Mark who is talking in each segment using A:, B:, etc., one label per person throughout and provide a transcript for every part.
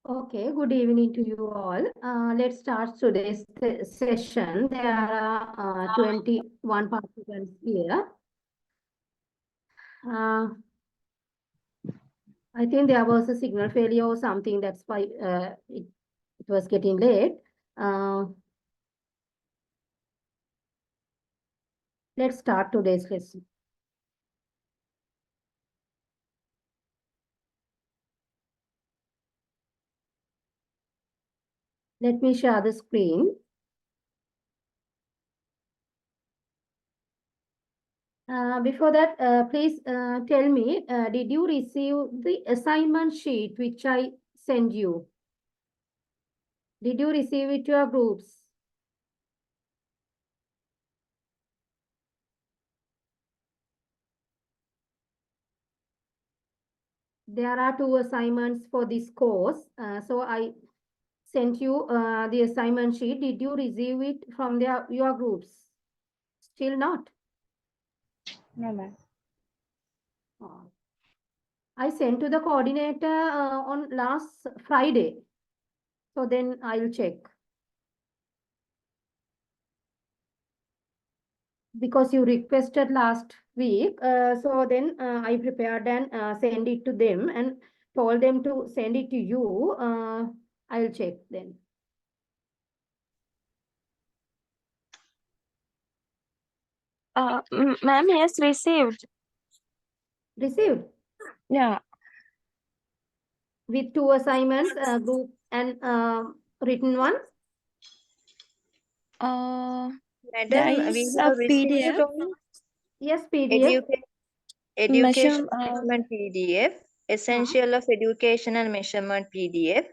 A: Okay, good evening to you all. Let's start today's session. There are 21 participants here. I think there was a signal failure or something. That's why it was getting late. Let's start today's lesson. Let me share the screen. Before that, please tell me, did you receive the assignment sheet which I sent you? Did you receive it to your groups? There are 2 assignments for this course. So I sent you the assignment sheet. Did you receive it from your groups? Still not?
B: No, ma'am.
A: I sent to the coordinator on last Friday. So then I'll check. Because you requested last week. So then I prepared and send it to them and told them to send it to you. I'll check then.
B: Ma'am, yes, received.
A: Received?
B: Yeah.
A: With 2 assignments, group and written one?
C: Madam,
B: There
C: we
B: is
C: have
B: a
C: received
B: PDF.
C: only
A: Yes, PDF.
C: education
B: Measure,
C: measurement PDF, essential of education and measurement PDF,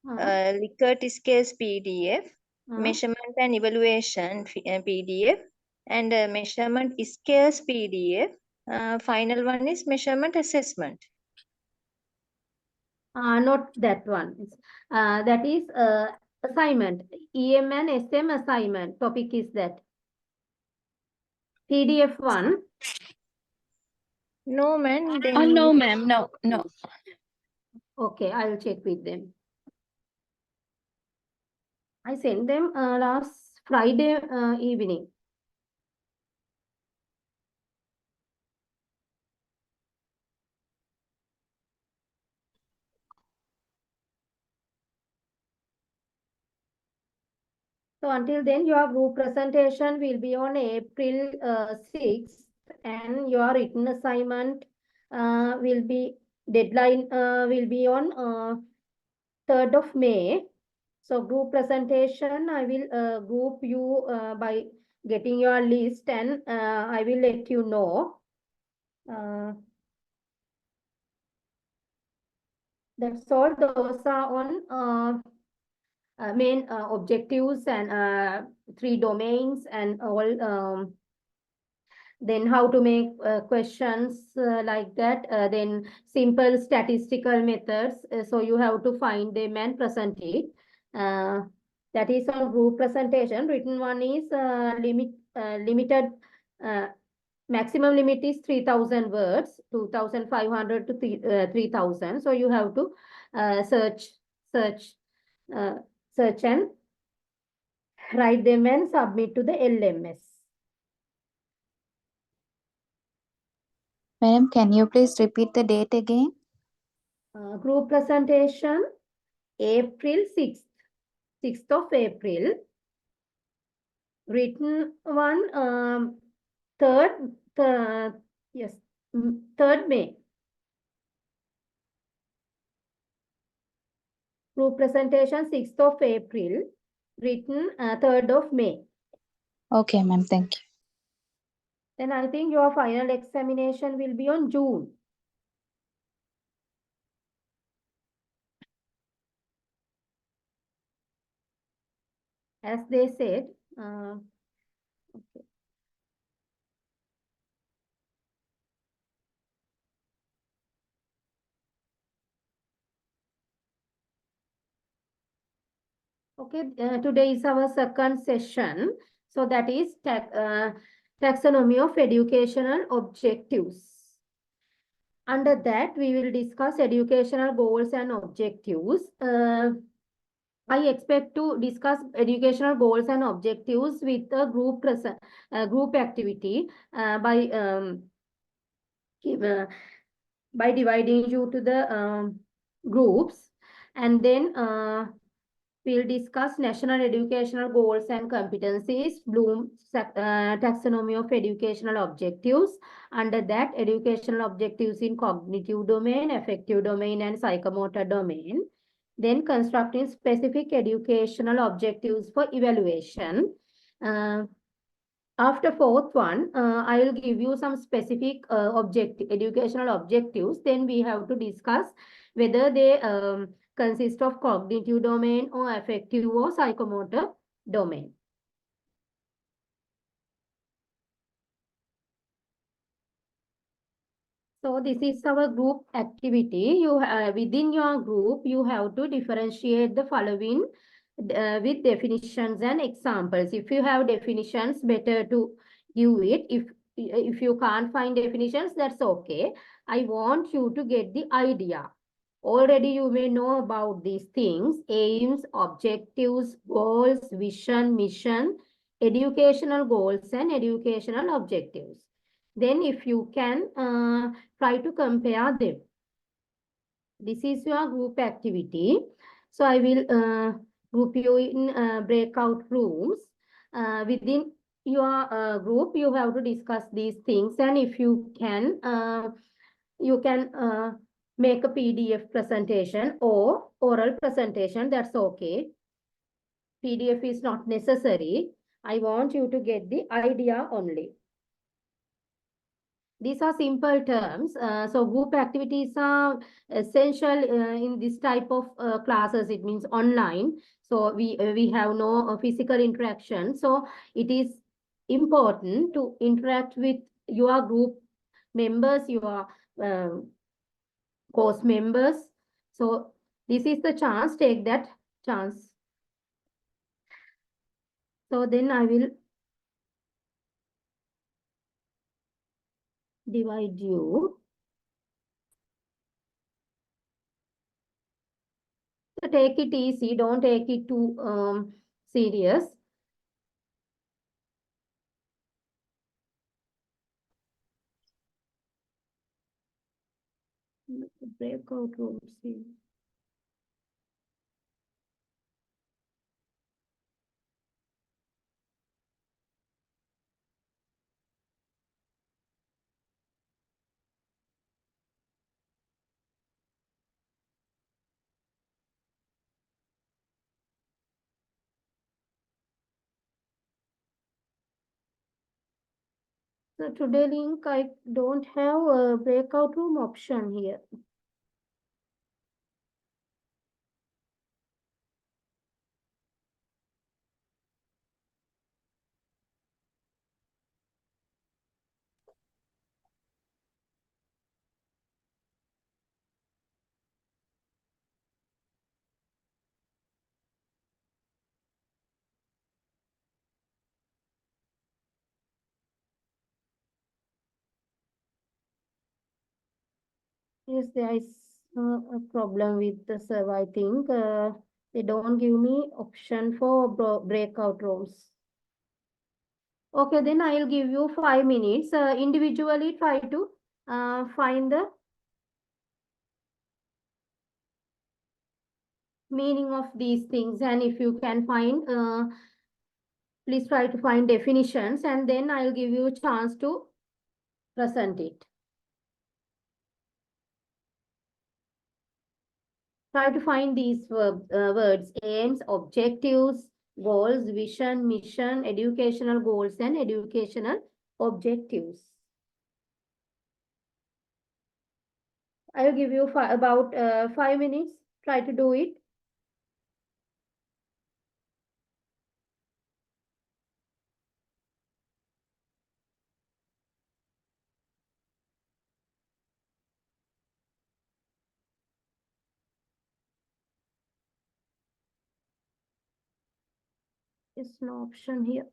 C: Likert scales PDF, measurement and evaluation PDF, and measurement scales PDF. Final one is measurement assessment.
A: Not that one. That is assignment. EM and SM assignment. Topic is that. PDF one.
C: No, ma'am.
B: no, ma'am. No, no.
A: Okay, I will check with them. I sent them last Friday evening. So until then, your group presentation will be on April 6th and your written assignment will be, deadline will be on 3rd of May. So group presentation, I will group you by getting your list and I will let you know. That's all. Those are on main objectives and 3 domains and all. Then how to make questions like that. Then simple statistical methods. So you have to find them and present it. That is on group presentation. Written one is limited. Maximum limit is 3,000 words, 2,500 to 3,000. So you have to search and write them and submit to the LMS.
D: Madam, can you please repeat the date again?
A: Group presentation, April 6th, 6th of April. Written one, 3rd, yes, 3rd May. Group presentation 6th of April, written 3rd of May.
D: Okay, ma'am. Thank you.
A: Then I think your final examination will be on June. As they said, okay. Okay, today is our second session. So that is taxonomy of educational objectives. Under that, we will discuss educational goals and objectives. I expect to discuss educational goals and objectives with a group activity by dividing you to the groups, and then we'll discuss national educational goals and competencies, Bloom's taxonomy of educational objectives. Under that, educational objectives in cognitive domain, affective domain, and psychomotor domain. Then constructing specific educational objectives for evaluation. After fourth one, I will give you some specific educational objectives. Then we have to discuss whether they consist of cognitive domain or affective or psychomotor domain. So this is our group activity. You within your group, you have to differentiate the following with definitions and examples. If you have definitions, better to give it. If you can't find definitions, that's okay. I want you to get the idea. Already you may know about these things: aims, objectives, goals, vision, mission, educational goals, and educational objectives. Then if you can try to compare them. This is your group activity. So I will group you in breakout rooms. Within your group, you have to discuss these things, and if you can make a PDF presentation or oral presentation, that's okay. PDF is not necessary. I want you to get the idea only. These are simple terms. So group activities are essential in this type of classes. It means online. So we have no physical interaction. So it is important to interact with your group members, your course members. So this is the chance. Take that chance. So then I will divide you. So take it easy. Don't take it too serious. Breakout rooms. So today link, I don't have a breakout room option here. Yes, there is A problem with the server, I think. They don't give me option for breakout rooms. Okay, then I'll give you 5 minutes. Individually try to find the meaning of these things, and if you can find, please try to find definitions, and then I'll give you a chance to present it. Try to find these words: aims, objectives, goals, vision, mission, educational goals, and educational objectives. I will give you about 5 minutes. Try to do it. There's no option here.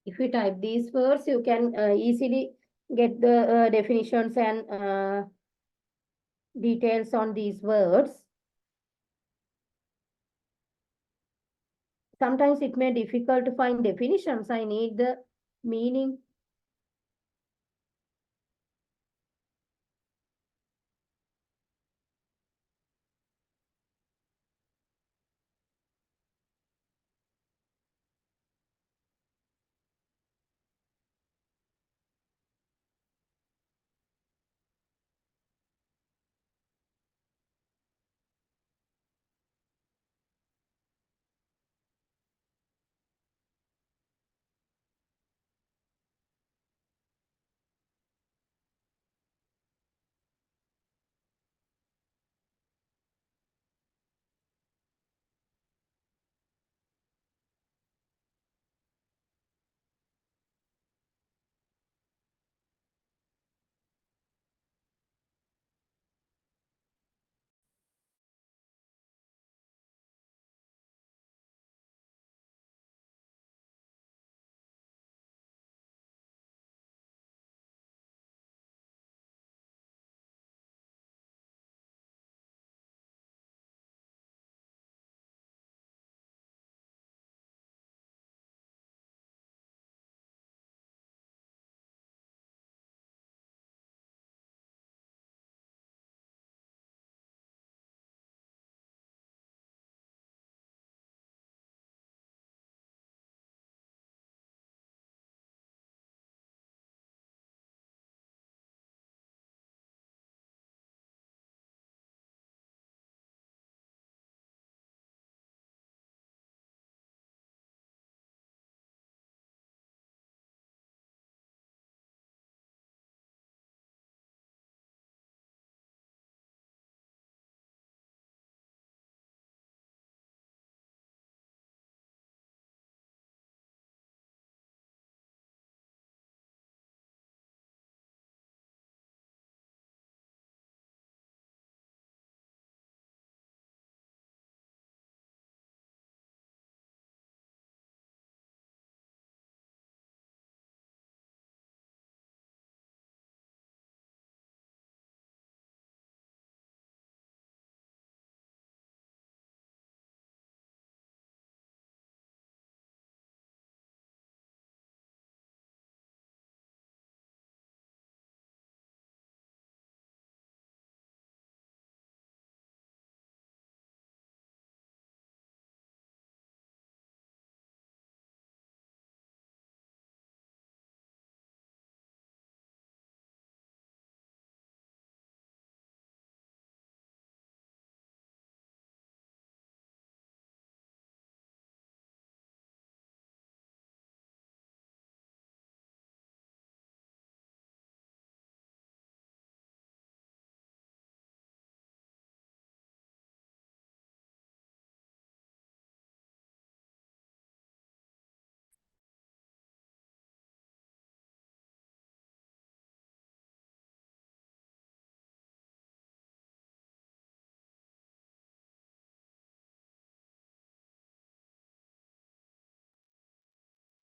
A: If you type these words, you can easily get the definitions and details on these words. Sometimes it may be difficult to find definitions. I need the meaning.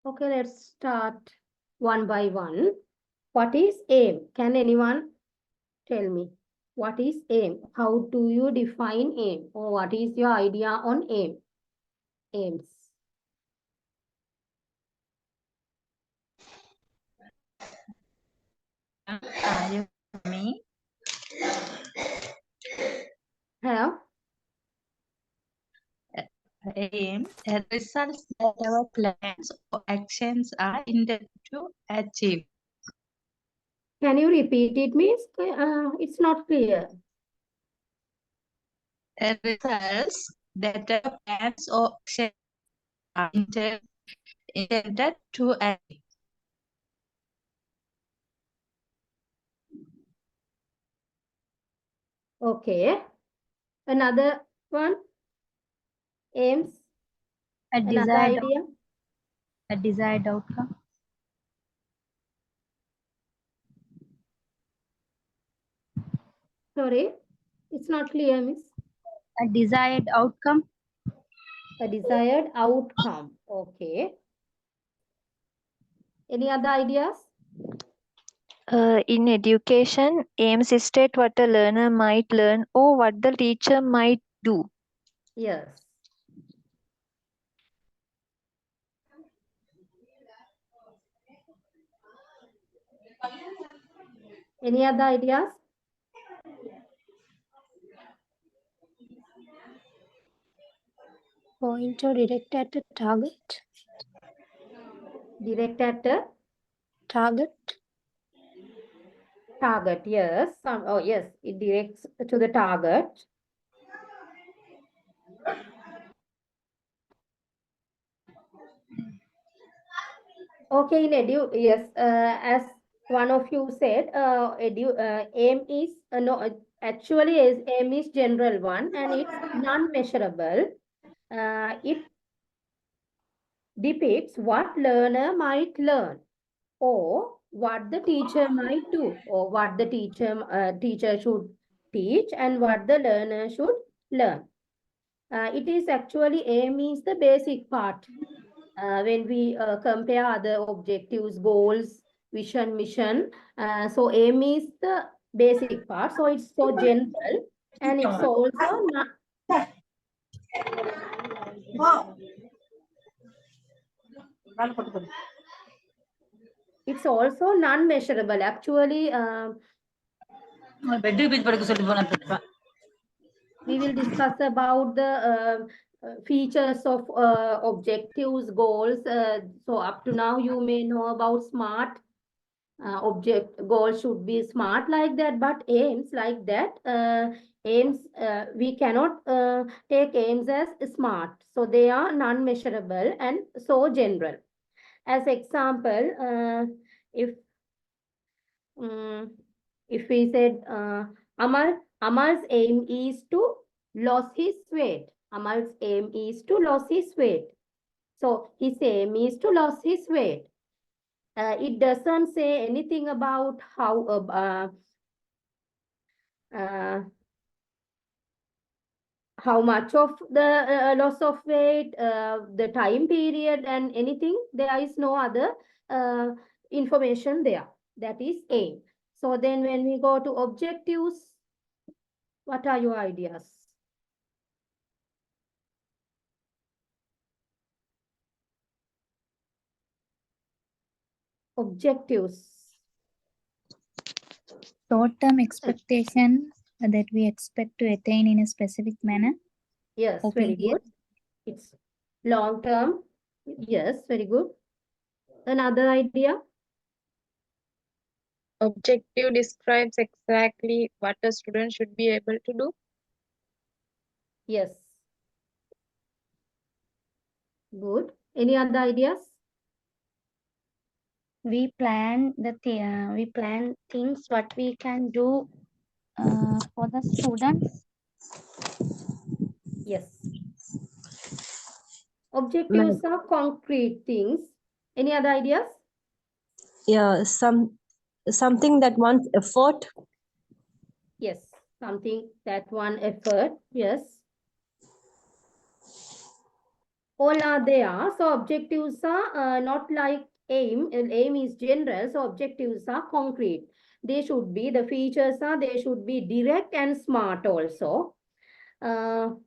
A: Okay, let's start one by one. What is aim? Can anyone tell me? What is aim? How do you define aim? Or what is your idea on aim? Aims.
D: Me?
A: Have?
D: Aim results that our plans or actions are intended to achieve.
A: Can you repeat it, miss? It's not clear.
D: Results that our plans or actions are intended to achieve.
A: Okay. Another one. Aims. Another idea.
D: A desired outcome.
A: Sorry, it's not clear, miss.
D: A desired outcome.
A: A desired outcome. Okay. Any other ideas?
C: In education, aims state what a learner might learn or what the teacher might do.
A: Yes. Any other ideas?
B: Point or direct at a target.
A: Direct at the
B: Target.
A: target. Yes. Oh, yes. It directs to the target. Okay, in yes, as one of you said, aim is no, actually aim is general one and it's non-measurable. It depicts what learner might learn or what the teacher might do or what the teacher should teach and what the learner should learn. It is actually aim is the basic part. When we compare other objectives, goals, vision, mission. So aim is the basic part. So it's so general and it's also not. It's also non-measurable. Actually, we will discuss about the features of objectives, goals. So up to now, you may know about SMART. Object goal should be SMART like that, but aims like that. Aims we cannot take aims as SMART. So they are non-measurable and so general. As example, if we said Amal's aim is to lose his weight. Amal's aim is to lose his weight. So his aim is to lose his weight. It doesn't say anything about how much of the loss of weight, the time period and anything. There is no other information there. That is aim. So then when we go to objectives, what are your ideas? Objectives.
D: Short-term expectation that we expect to attain in a specific manner.
A: Yes,
D: or
A: very
D: period.
A: good. It's long term. Yes, very good. Another idea?
B: Objective describes exactly what a student should be able to do.
A: Yes. Good. Any other ideas?
E: We plan things what we can do for the students.
A: Yes. Objectives are concrete things. Any other ideas?
F: Yeah, something that wants effort.
A: Yes. Something that one effort. Yes. all are there. So objectives are not like aim. Aim is general, so objectives are concrete. They should be, the features are, they should be direct and smart also. So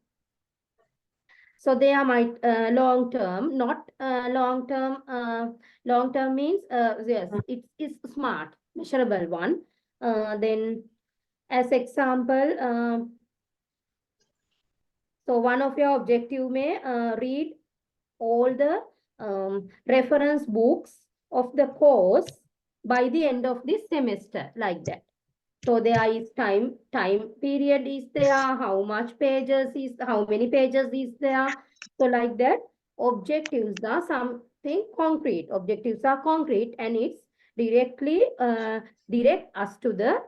A: they are my long term, not long term. Long term means yes, it is smart, measurable one. Then as example, so one of your objective may read all the reference books of the course by the end of this semester, like that. So there is time period is there, how many pages is there. So like that, objectives are something concrete. Objectives are concrete and it's directly direct us to the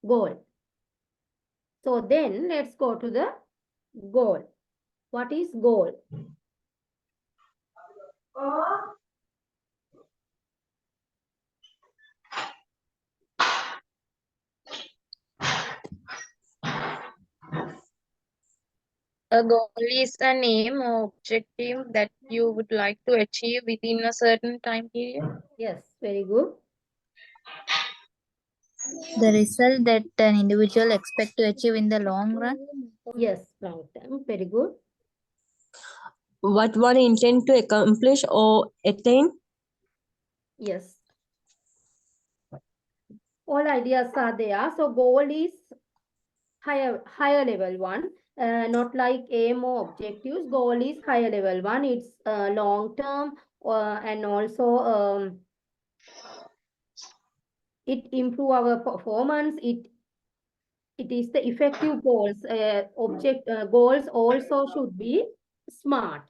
A: goal. So then let's go to the goal. What is goal?
B: A goal is an aim or objective that you would like to achieve within a certain time period.
A: Yes, very good.
G: The result that an individual expects to achieve in the long run.
A: Yes, long term, very good.
F: What one intend to accomplish or attain?
A: Yes. All ideas are there. So goal is higher level one, not like aim or objectives. Goal is higher level one. It's long term and also it improve our performance. It is the effective goals. Goals also should be smart.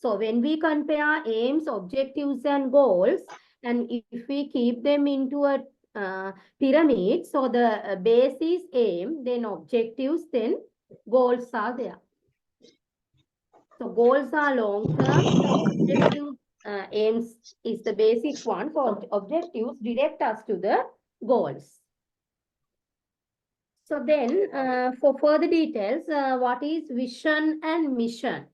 A: So when we compare aims, objectives, and goals, and if we keep them into a pyramid, so the base is aim, then objectives, then goals are there. So goals are long term, so objective aims is the basic one. So objectives direct us to the goals. So then for further details, what is vision and mission?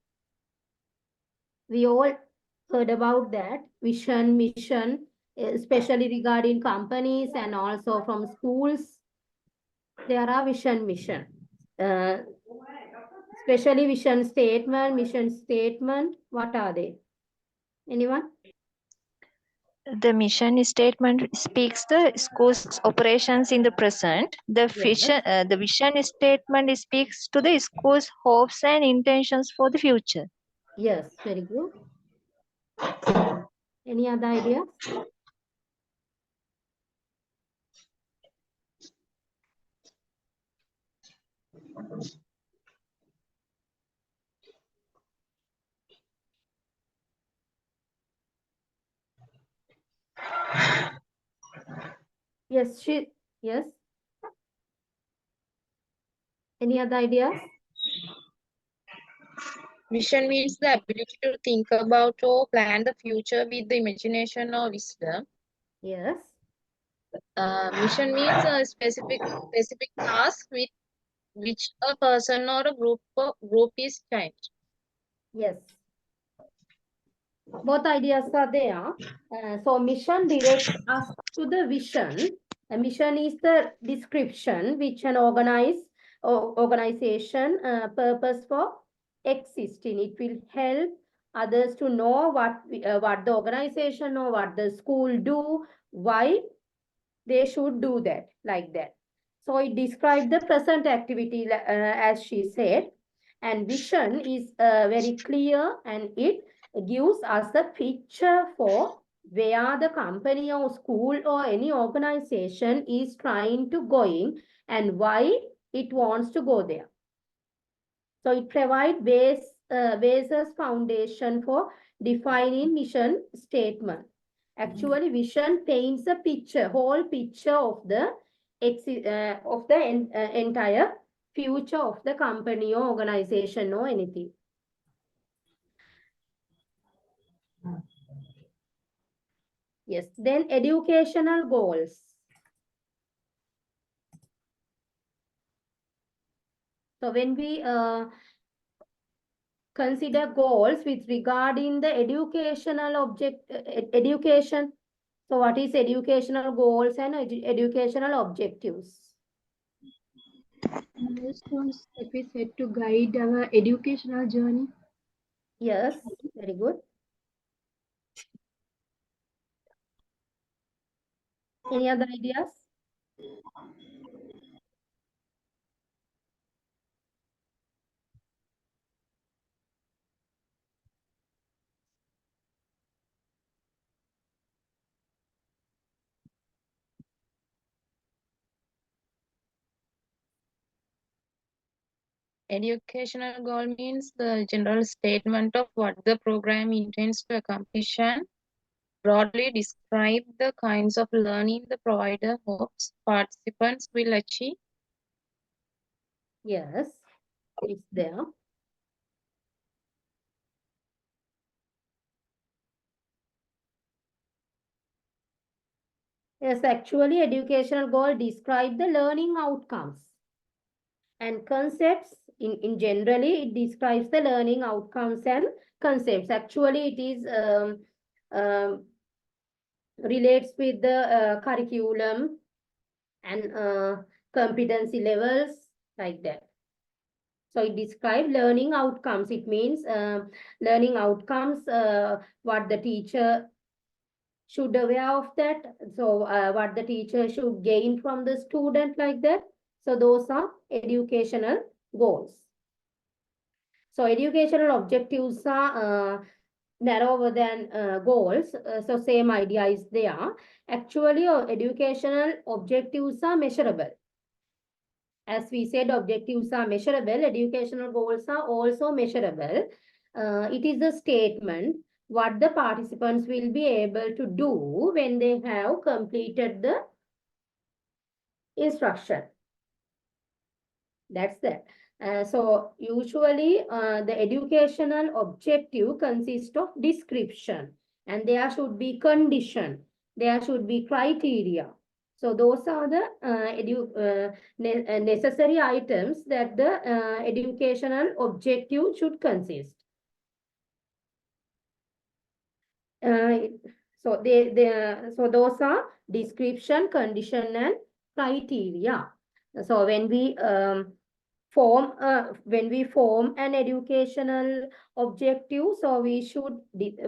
A: We all heard about that, vision, mission, especially regarding companies and also from schools. There are vision, mission. Especially vision statement, mission statement. What are they? Anyone?
C: The mission statement speaks the school's operations in the present. The vision statement speaks to the school's hopes and intentions for the future.
A: Yes, very good. Any other ideas? Yes, yes. Any other ideas?
B: Vision means the ability to think about or plan the future with the imagination or wisdom.
A: Yes.
B: Mission means a specific task with which a person or a group is charged.
A: Yes. Both ideas are there. So mission directs us to the vision. A mission is the description which an organization purpose for existing. It will help others to know what the organization or what the school do, why they should do that, like that. So it describes the present activity as she said. And vision is very clear and it gives us the picture for where the company or school or any organization is trying to going and why it wants to go there. So it provides basis foundation for defining mission statement. Actually, vision paints a picture, whole picture of the entire future of the company or organization or anything. Yes, then educational goals. So when we consider goals with regarding the educational education. So what is educational goals and educational objectives?
H: Milestones that we set to guide our educational journey.
A: Yes, very good. Any other ideas?
B: Educational goal means the general statement of what the program intends to accomplish and broadly describe the kinds of learning the provider hopes participants will achieve.
A: Yes, it's there. Yes, actually, educational goal describe the learning outcomes and concepts. In generally, it describes the learning outcomes and concepts. Actually, it is relates with the curriculum and competency levels like that. So it describes learning outcomes. It means learning outcomes, what the teacher should aware of that. So what the teacher should gain from the student like that. So those are educational goals. So educational objectives are narrower than goals. So same idea is there. Actually, educational objectives are measurable. As we said, objectives are measurable. Educational goals are also measurable. It is a statement what the participants will be able to do when they have completed the instruction. That's that. So usually the educational objective consists of description, and there should be condition, there should be criteria. So those are the necessary items that the educational objective should consist. So so those are description, condition, and criteria. So when we form an educational objective, so we should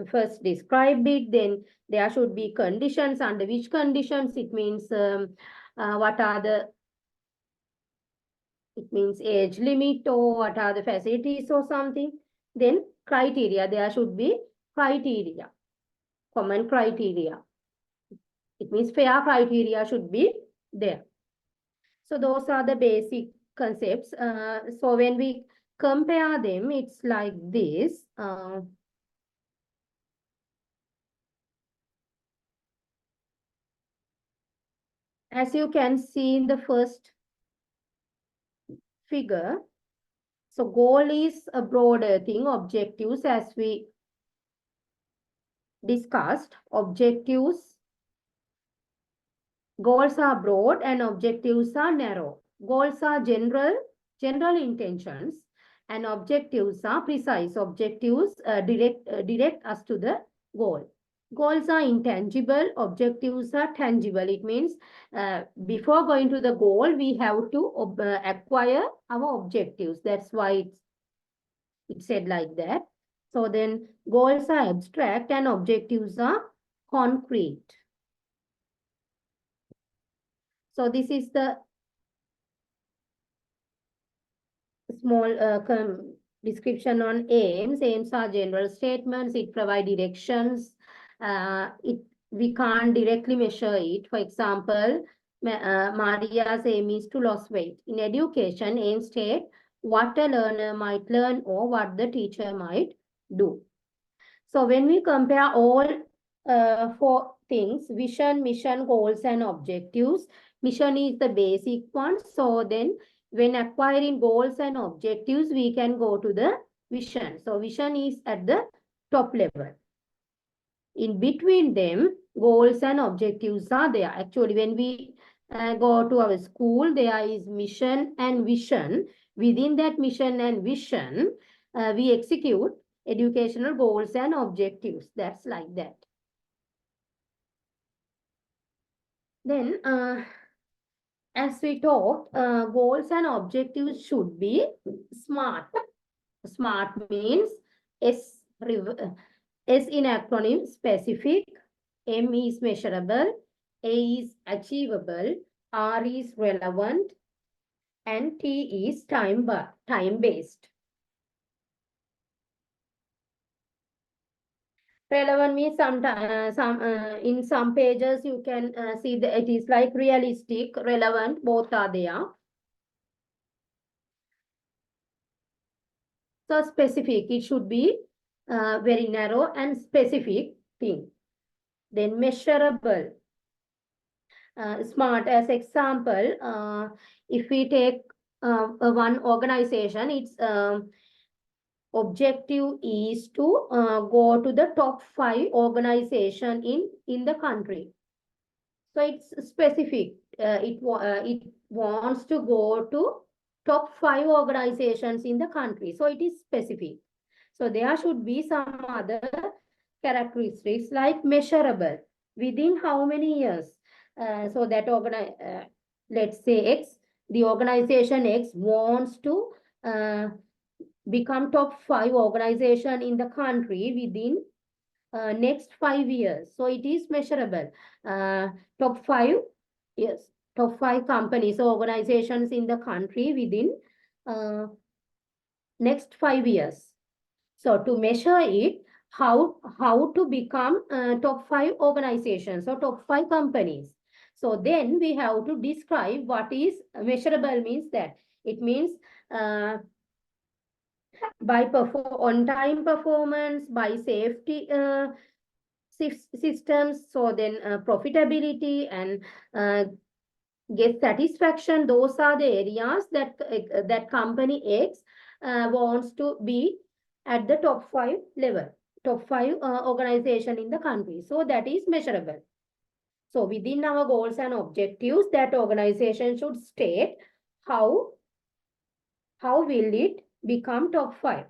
A: first describe it. Then there should be conditions. Under which conditions? It means what are the age limit, or what are the facilities or something. Then criteria, there should be criteria, common criteria. It means fair criteria should be there. So those are the basic concepts. So when we compare them, it's like this. As you can see in the first figure, so goal is a broader thing. Objectives, as we discussed, goals are broad and objectives are narrow. Goals are general intentions, and objectives are precise. Objectives direct us to the goal. Goals are intangible, objectives are tangible. It means before going to the goal, we have to acquire our objectives. That's why it's said like that. So then goals are abstract and objectives are concrete. So this is the small description on aims. Aims are general statements. It provides directions. We can't directly measure it. For example, Maria's aim is to lose weight. In education, aims state what a learner might learn or what the teacher might do. So when we compare all four things, vision, mission, goals, and objectives, mission is the basic one. So then when acquiring goals and objectives, we can go to the vision. So vision is at the top level. In between them, goals and objectives are there. Actually, when we go to our school, there is mission and vision. Within that mission and vision, we execute educational goals and objectives. That's like that. Then, as we talked, goals and objectives should be SMART. SMART means S in acronym specific, M is measurable, A is achievable, R is relevant, and T is time-based. Relevant means in some pages you can see that it is like realistic, relevant, both are there. So specific, it should be very narrow and specific thing. Then measurable. SMART as example, if we take one organization, its objective is to go to the top 5 organization in the country. So it's specific. It wants to go to top 5 organizations in the country. So it is specific. So there should be some other characteristics like measurable. Within how many years? So that let's say X, the organization X wants to become top 5 organization in the country within next 5 years. So it is measurable. Top 5, yes, top 5 companies or organizations in the country within next 5 years. So to measure it, how to become top 5 organizations or top 5 companies. So then we have to describe what is measurable means that. It means by on-time performance, by safety systems, so then profitability and guest satisfaction. Those are the areas that that company X wants to be at the top 5 level, top 5 organization in the country. So that is measurable. So within our goals and objectives, that organization should state how will it become top 5.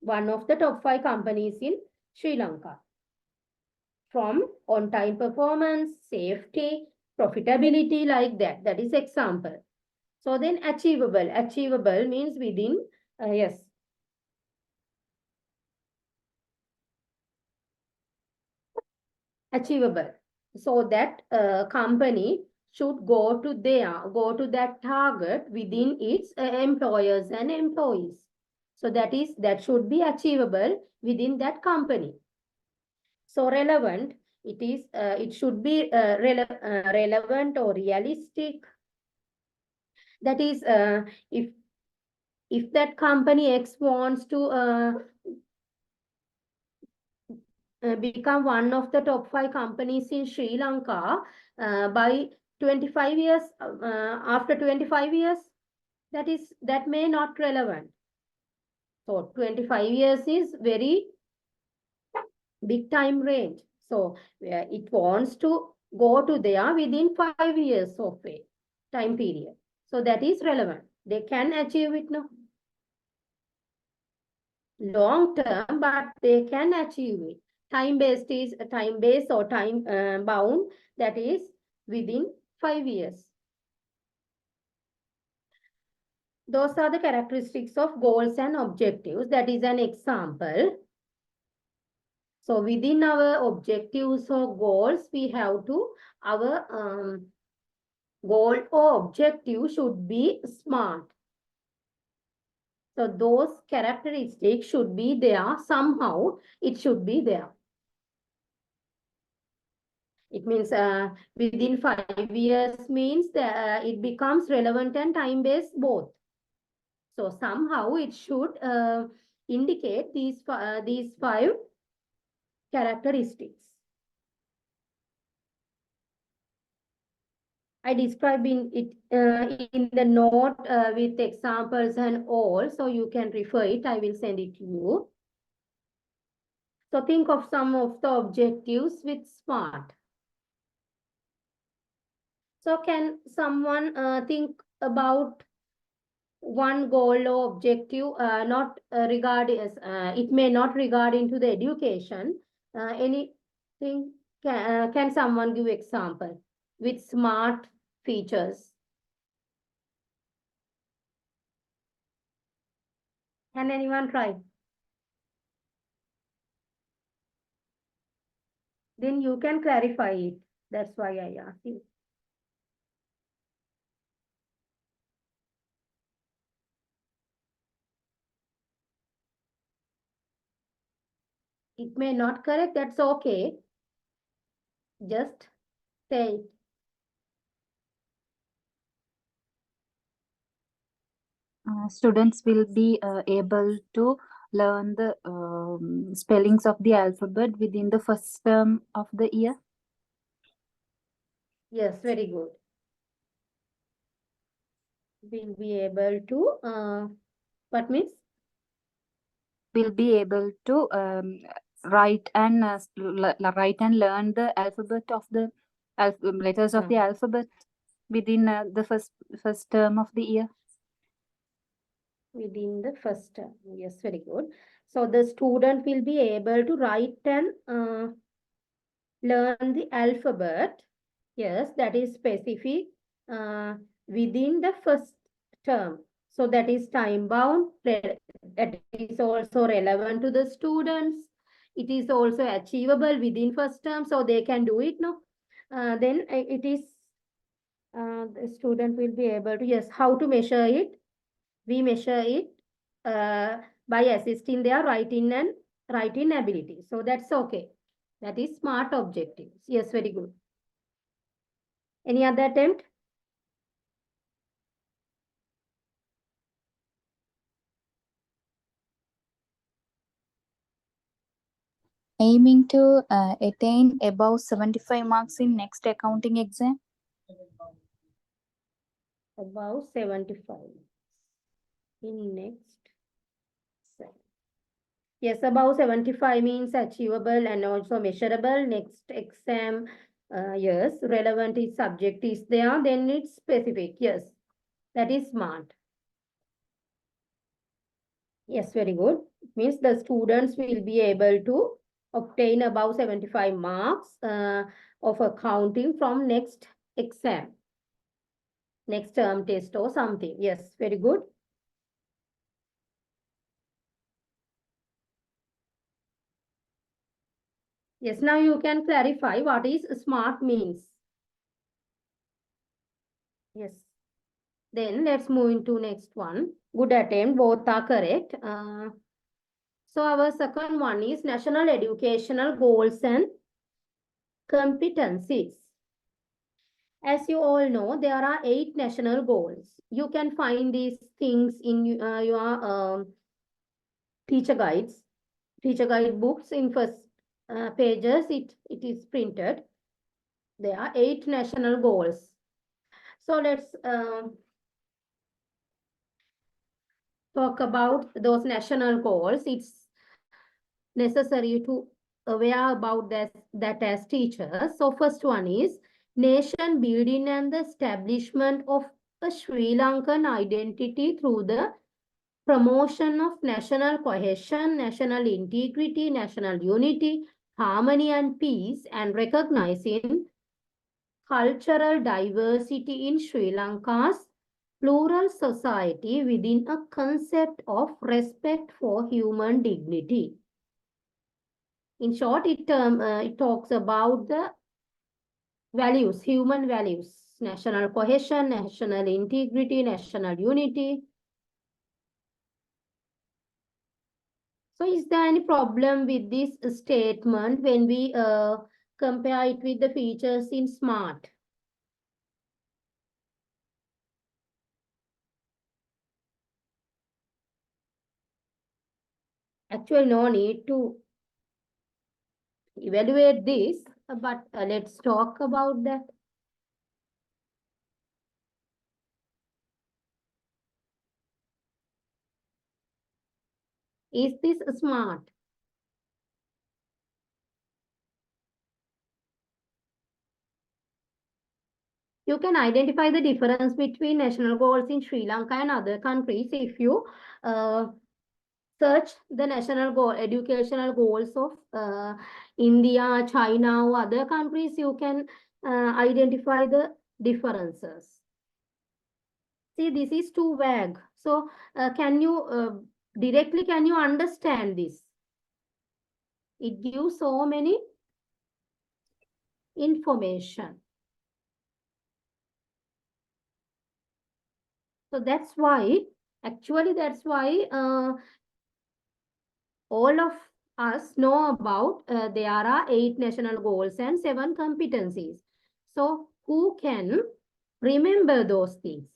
A: One of the top 5 companies in Sri Lanka. From on-time performance, safety, profitability, like that. That is example. So then achievable. Achievable means within, yes. Achievable. So that company should go to that target within its employers and employees. So that should be achievable within that company. So relevant, it should be relevant or realistic. That is, if that company X wants to become one of the top 5 companies in Sri Lanka by 25 years, after 25 years, that may not relevant. So 25 years is very big time range. So it wants to go to there within 5 years of a time period. So that is relevant. They can achieve it now. Long term, but they can achieve it. Time-based is time-based or time bound, that is within 5 years. Those are the characteristics of goals and objectives. That is an example. So within our objectives or goals, we have to, our goal or objective should be SMART. So those characteristics should be there somehow. It should be there. It means within 5 years means that it becomes relevant and time-based both. So somehow it should indicate these 5 characteristics. I describe in the note with examples and all, so you can refer it. I will send it to you. So think of some of the objectives with SMART. So can someone think about one goal or objective, not regard as it may not regard into the education. Anything can someone give example with smart features? Can anyone try? Then you can clarify it. That's why I asked you. It may not correct, that's okay. Just say it.
I: Students will be able to learn the spellings of the alphabet within the first term of the year.
A: Yes, very good. Will be able to, what means?
I: Will be able to write and learn the alphabet of the letters of the alphabet within the first term of the year.
A: Within the first term. Yes, very good. So the student will be able to write and learn the alphabet. Yes, that is specific within the first term. So that is time bound. That is also relevant to the students. It is also achievable within first term, so they can do it. No, then it is the student will be able to, yes, how to measure it? We measure it by assisting their writing and writing ability. So that's okay. That is smart objectives. Yes, very good. Any other attempt?
G: Aiming to attain above 75 marks in next accounting exam.
A: Above 75 in next. Yes, above 75 means achievable and also measurable. Next exam, yes, relevant is subject is there, then it's specific. Yes, that is smart. Yes, very good. It means the students will be able to obtain above 75 marks of accounting from next exam, next term test or something. Yes, very good. Yes, now you can clarify what is smart means. Yes. Then let's move into next one. Good attempt, both are correct. So our second one is national educational goals and competencies. As you all know, there are 8 national goals. You can find these things in your teacher guides, teacher guide books. In first pages, it is printed. There are 8 national goals. So let's talk about those national goals. It's necessary to aware about that as teachers. So first one is nation building and the establishment of a Sri Lankan identity through the promotion of national cohesion, national integrity, national unity, harmony and peace, and recognizing cultural diversity in Sri Lanka's plural society within a concept of respect for human dignity. In short, it talks about the values, human values, national cohesion, national integrity, national unity. So is there any problem with this statement when we compare it with the features in SMART? Actually, no need to evaluate this, but let's talk about that. Is this smart? You can identify the difference between national goals in Sri Lanka and other countries if you search the national goal, educational goals of India, China, or other countries. You can identify the differences. See, this is too vague. So, can you understand this? It gives so many information. So that's why, actually, that's why all of us know about there are 8 national goals and 7 competencies. So who can remember those things?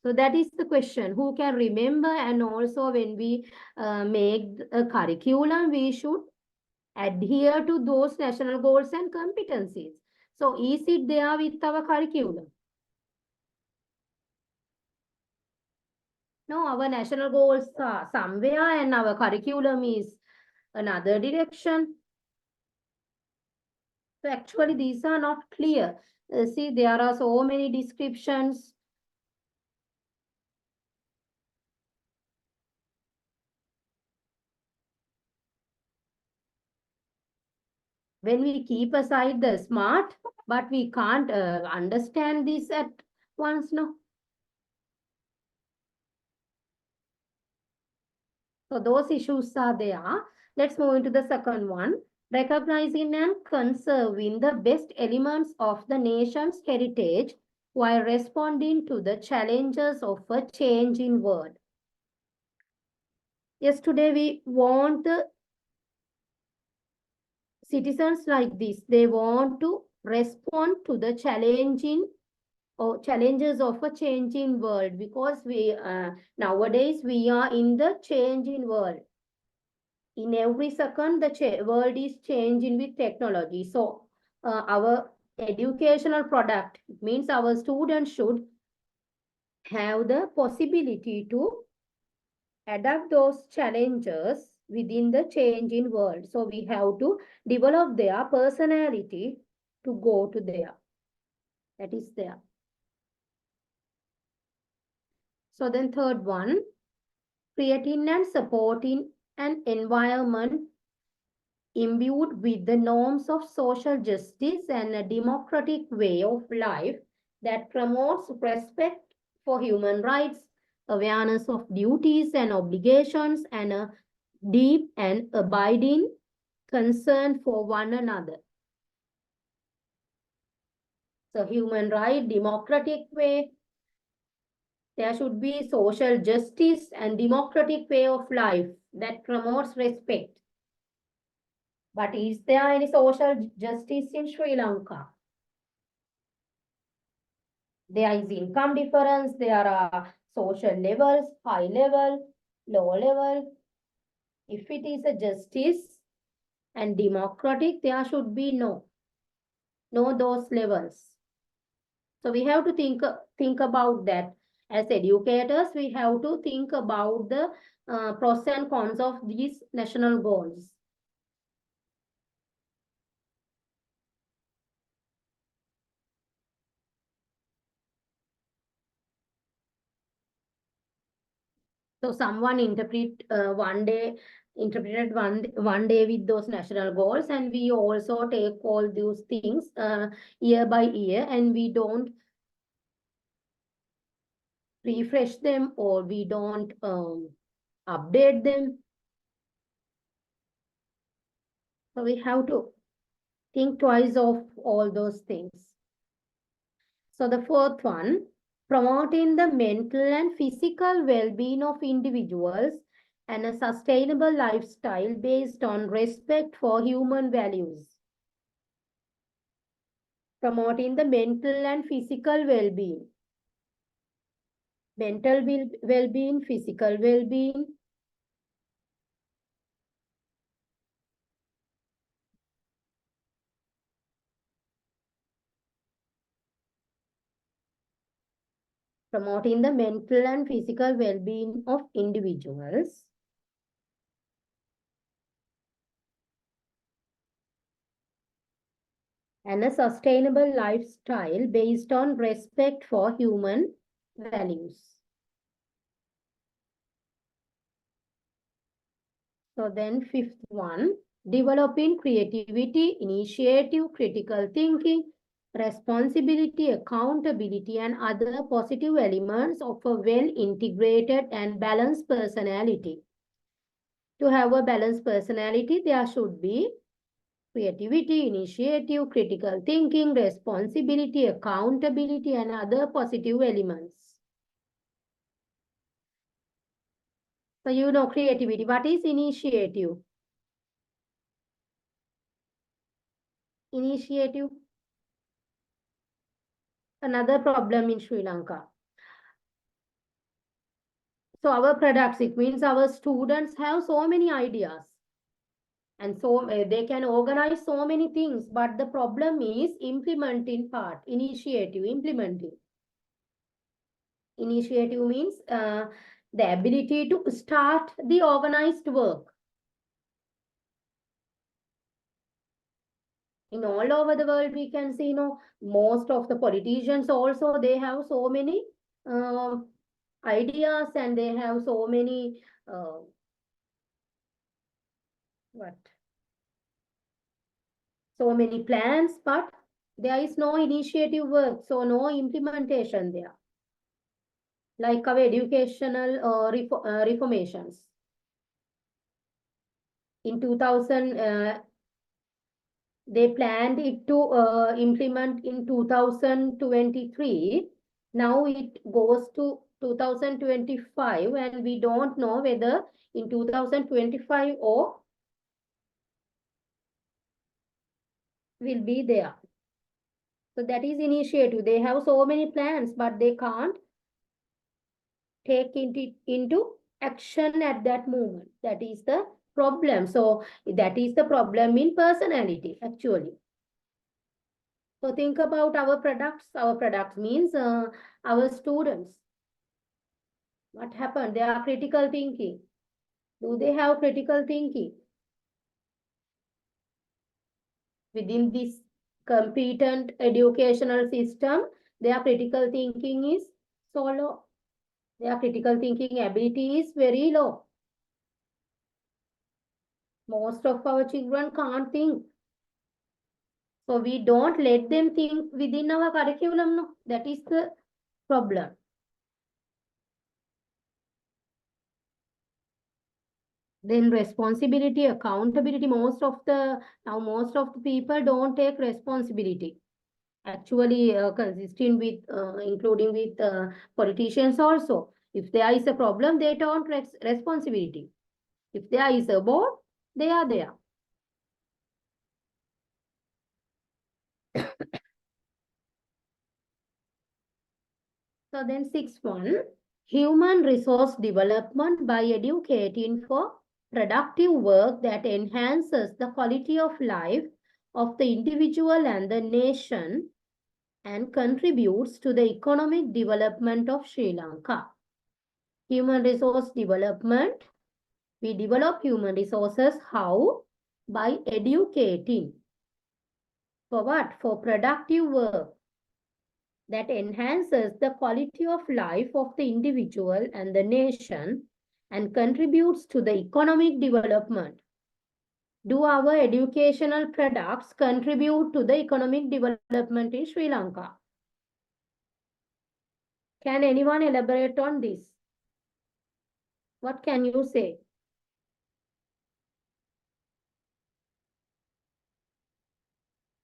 A: So that is the question, who can remember? And also when we make a curriculum, we should adhere to those national goals and competencies. So is it there with our curriculum? No, our national goals are somewhere and our curriculum is another direction. So actually these are not clear. See, there are so many descriptions. When we keep aside the smart, but we can't understand this at once, no? So those issues are there. Let's move into the second one. Recognizing and conserving the best elements of the nation's heritage while responding to the challenges of a changing world. Yes, today we want the citizens like this. They want to respond to the challenges of a changing world, because we nowadays we are in the changing world. In every second, the world is changing with technology. So our educational product means our students should have the possibility to adapt those challenges within the changing world. So we have to develop their personality to go to there. That is there. So then third one, creating and supporting an environment imbued with the norms of social justice and a democratic way of life that promotes respect for human rights, awareness of duties and obligations, and a deep and abiding concern for one another. So human right, democratic way, there should be social justice and democratic way of life that promotes respect. But is there any social justice in Sri Lanka? There is income difference, there are social levels, high level, low level. If it is a justice and democratic, there should be no those levels. So we have to think about that. As educators, we have to think about the pros and cons of these national goals. So someone interpreted one day with those national goals, and we also take all those things year by year, and we don't refresh them, or we don't update them. So we have to think twice of all those things. So the fourth one, promoting the mental and physical well-being of individuals and a sustainable lifestyle based on respect for human values. Promoting the mental and physical well-being. Mental well-being, physical well-being. Promoting the mental and physical well-being of individuals. and a sustainable lifestyle based on respect for human values. So then fifth one, developing creativity, initiative, critical thinking, responsibility, accountability, and other positive elements of a well-integrated and balanced personality. To have a balanced personality, there should be creativity, initiative, critical thinking, responsibility, accountability, and other positive elements. So you know creativity. What is initiative? Initiative. Another problem in Sri Lanka. So our products, it means our students have so many ideas. And so they can organize so many things. But the problem is implementing part, initiative, implementing. Initiative means the ability to start the organized work. In all over the world, we can see, most of the politicians also, they have so many ideas and they have so many, so many plans, but there is no initiative work, so no implementation there. Like our educational reformations. In 2000, they planned it to implement in 2023. Now it goes to 2025 and we don't know whether in 2025 or will be there. So that is initiative. They have so many plans, but they can't take it into action at that moment. That is the problem. So that is the problem in personality, actually. So think about our products. Our products means our students. What happened? They are critical thinking. Do they have critical thinking? Within this competent educational system, their critical thinking is so low. Their critical thinking ability is very low. Most of our children can't think. So we don't let them think within our curriculum. No, that is the problem. Then responsibility, accountability. Most of the people don't take responsibility. Actually, consistent with including with politicians also. If there is a problem, they don't responsibility. If there is a board, they are there. So then sixth one, human resource development by educating for productive work that enhances the quality of life of the individual and the nation and contributes to the economic development of Sri Lanka. Human resource development. We develop human resources. How? By educating. For what? For productive work that enhances the quality of life of the individual and the nation and contributes to the economic development. Do our educational products contribute to the economic development in Sri Lanka? Can anyone elaborate on this? What can you say?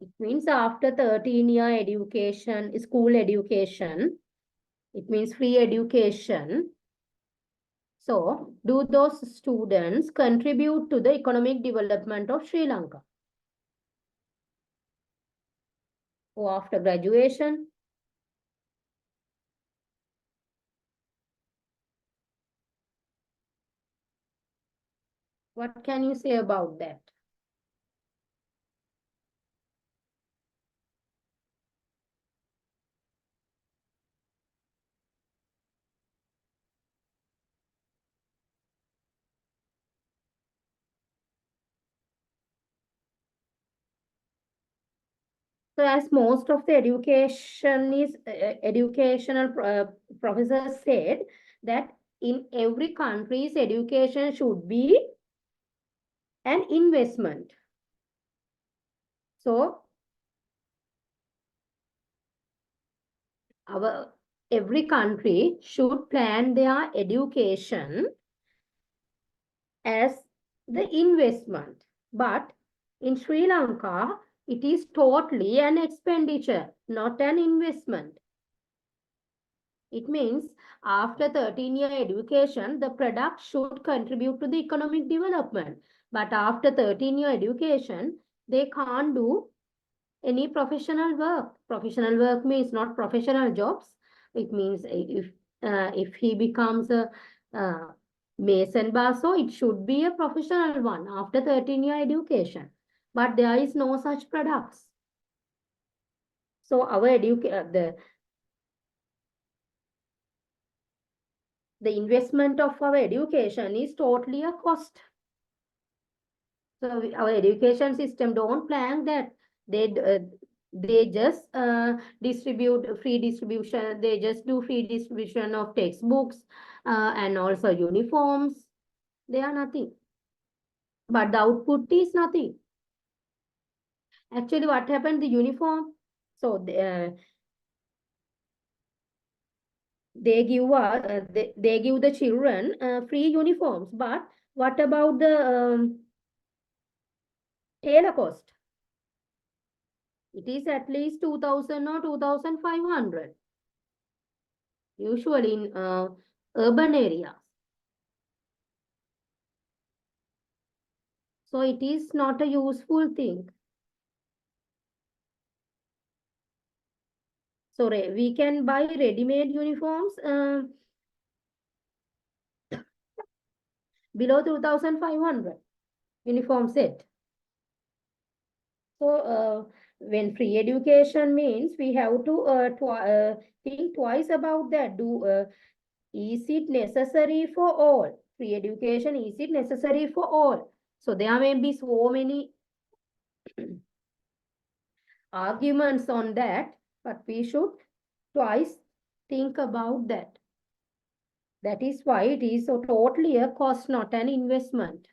A: It means after 13-year education, school education, it means free education. So, do those students contribute to the economic development of Sri Lanka? Or after graduation? What can you say about that? So as most of the education is educational professors said that in every country's education should be an investment. So every country should plan their education as the investment. But in Sri Lanka, it is totally an expenditure, not an investment. It means after 13-year education, the product should contribute to the economic development. But after 13-year education, they can't do any professional work. Professional work means not professional jobs. It means if he becomes a mason basso, it should be a professional one after 13-year education. But there is no such products. So our the investment of our education is totally a cost. So our education system don't plan that. They just distribute free distribution. They just do free distribution of textbooks and also uniforms. They are nothing. But the output is nothing. Actually, what happened? The uniform. So they give the children free uniforms. But what about the tailor cost? It is at least 2,000 or 2,500. Usually in urban areas. So it is not a useful thing. So we can buy ready-made uniforms below 2,500 uniform set. So when free education means we have to think twice about that. Is it necessary for all? Free education, is it necessary for all? So there may be so many arguments on that, but we should twice think about that. That is why it is so totally a cost, not an investment.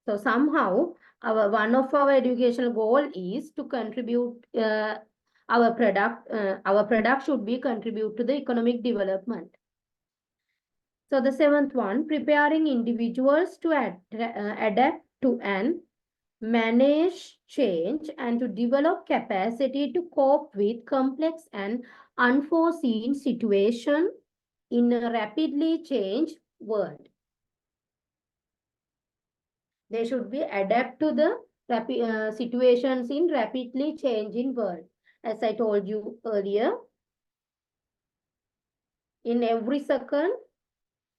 A: So somehow one of our educational goal is to contribute our product should be contribute to the economic development. So the 7th one, preparing individuals to adapt to and manage change and to develop capacity to cope with complex and unforeseen situation in a rapidly changed world. They should be adapt to the situations in rapidly changing world. As I told you earlier, in every second,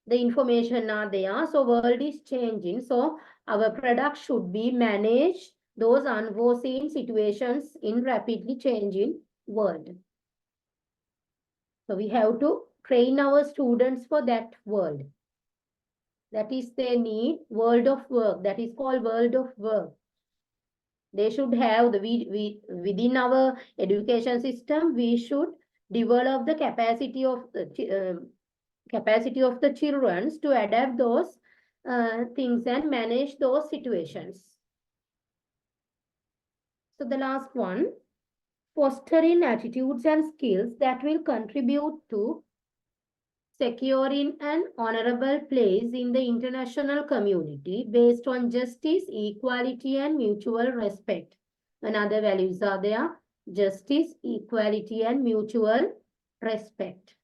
A: the information are there. So world is changing. So our product should be managed those unforeseen situations in rapidly changing world. So we have to train our students for that world. That is their need, world of work. That is called world of work. They should have within our education system, we should develop the capacity of the children to adapt those things and manage those situations. So the last one, fostering attitudes and skills that will contribute to securing an honorable place in the international community based on justice, equality, and mutual respect. Another values are there: justice, equality, and mutual respect.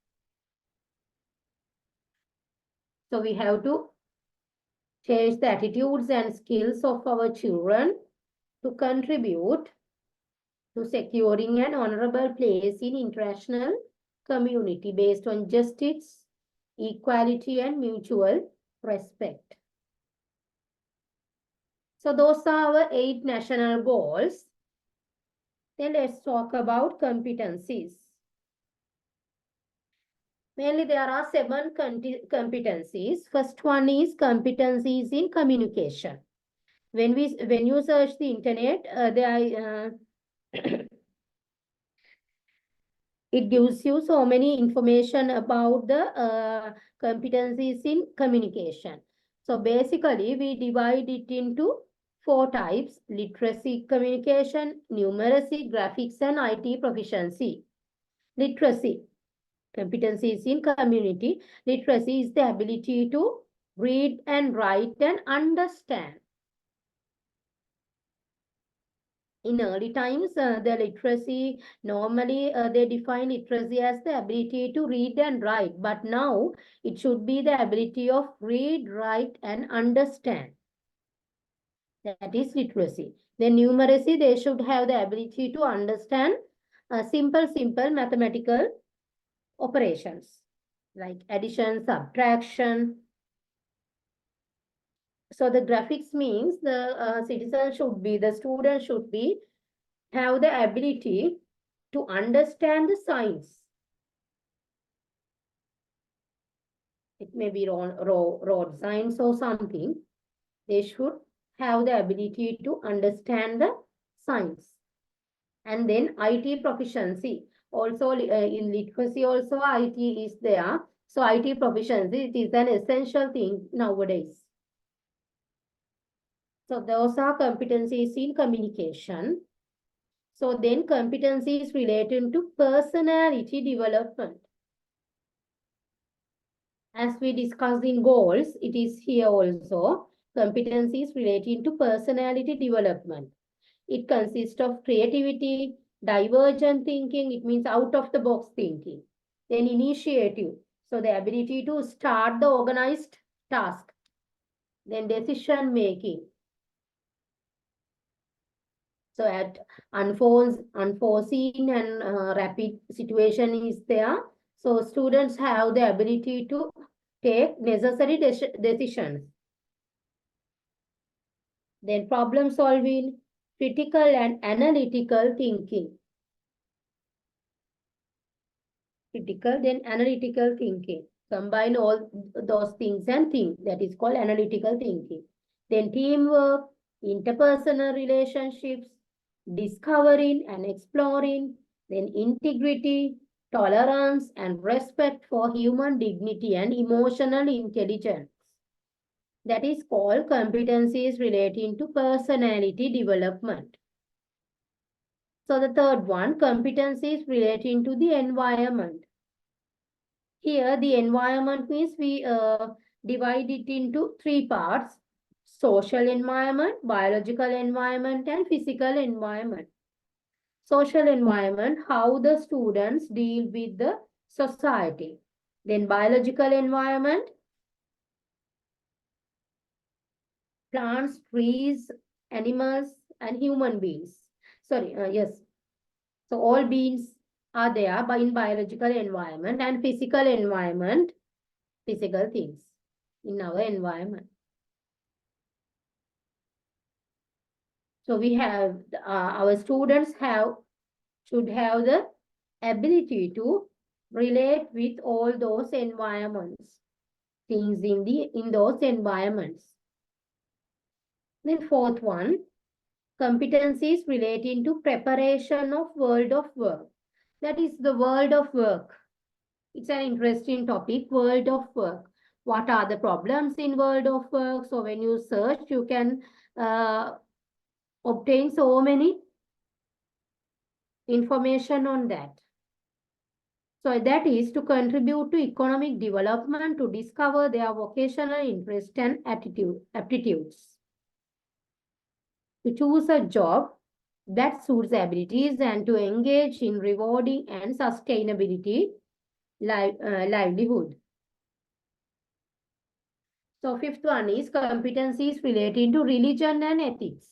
A: So we have to change the attitudes and skills of our children to contribute to securing an honorable place in international community based on justice, equality, and mutual respect. So those are our 8 national goals. Then let's talk about competencies. Mainly there are 7 competencies. First one is competencies in communication. When you search the internet, it gives you so many information about the competencies in communication. So basically, we divide it into 4 types: literacy communication, numeracy, graphics, and IT proficiency. Literacy, competencies in community. Literacy is the ability to read and write and understand. In early times, the literacy, normally they define literacy as the ability to read and write, but now it should be the ability of read, write, and understand. That is literacy. Then numeracy, they should have the ability to understand simple mathematical operations like addition, subtraction. So the graphics means the the student should be have the ability to understand the signs. It may be road signs or something. They should have the ability to understand the signs. And then IT proficiency. Also in literacy also IT is there. So IT proficiency, it is an essential thing nowadays. So those are competencies in communication. So then competencies related to personality development. As we discussed in goals, it is here also competencies relating to personality development. It consists of creativity, divergent thinking, it means out of the box thinking. Then initiative, so the ability to start the organized task. Then decision making. So at unforeseen and rapid situation is there. So students have the ability to take necessary decisions. Then problem solving, critical and analytical thinking. Critical, then analytical thinking. Combine all those things and think. That is called analytical thinking. Then teamwork, interpersonal relationships, discovering and exploring, then integrity, tolerance, and respect for human dignity and emotional intelligence. That is called competencies relating to personality development. So the third one, competencies relating to the environment. Here the environment means we divide it into 3 parts: social environment, biological environment, and physical environment. Social environment, how the students deal with the society. Then biological environment, plants, trees, animals, and human beings. Sorry, yes. So all beings are there in biological environment, and physical environment, physical things in our environment. So we have our students should have the ability to relate with all those environments, things in those environments. Then fourth one, competencies relating to preparation of world of work. That is the world of work. It's an interesting topic, world of work. What are the problems in world of work? So when you search, you can obtain so many information on that. So that is to contribute to economic development, to discover their vocational interest and aptitudes. To choose a job that suits abilities and to engage in rewarding and sustainability livelihood. So fifth one is competencies relating to religion and ethics.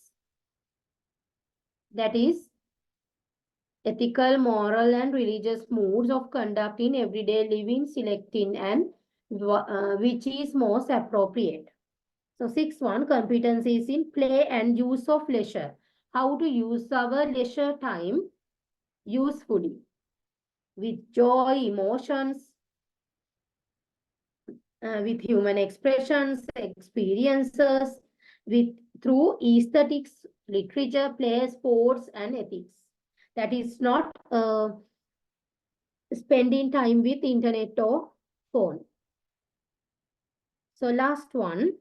A: That is ethical, moral, and religious modes of conduct in everyday living, selecting and which is most appropriate. So sixth one, competencies in play and use of leisure. How to use our leisure time usefully with joy, emotions, with human expressions, experiences, with through aesthetics, literature, play, sports, and ethics. That is not spending time with internet or phone. So last one,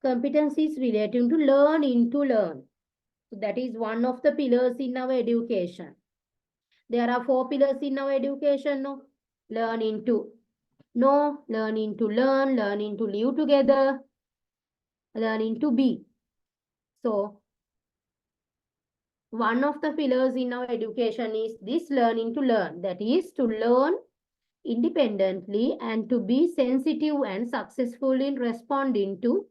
A: competencies relating to learning to learn. So that is one of the pillars in our education. There are 4 pillars in our education. No? Learning to know, learning to learn, learning to live together, learning to be. So one of the pillars in our education is this learning to learn. That is to learn independently and to be sensitive and successful in responding to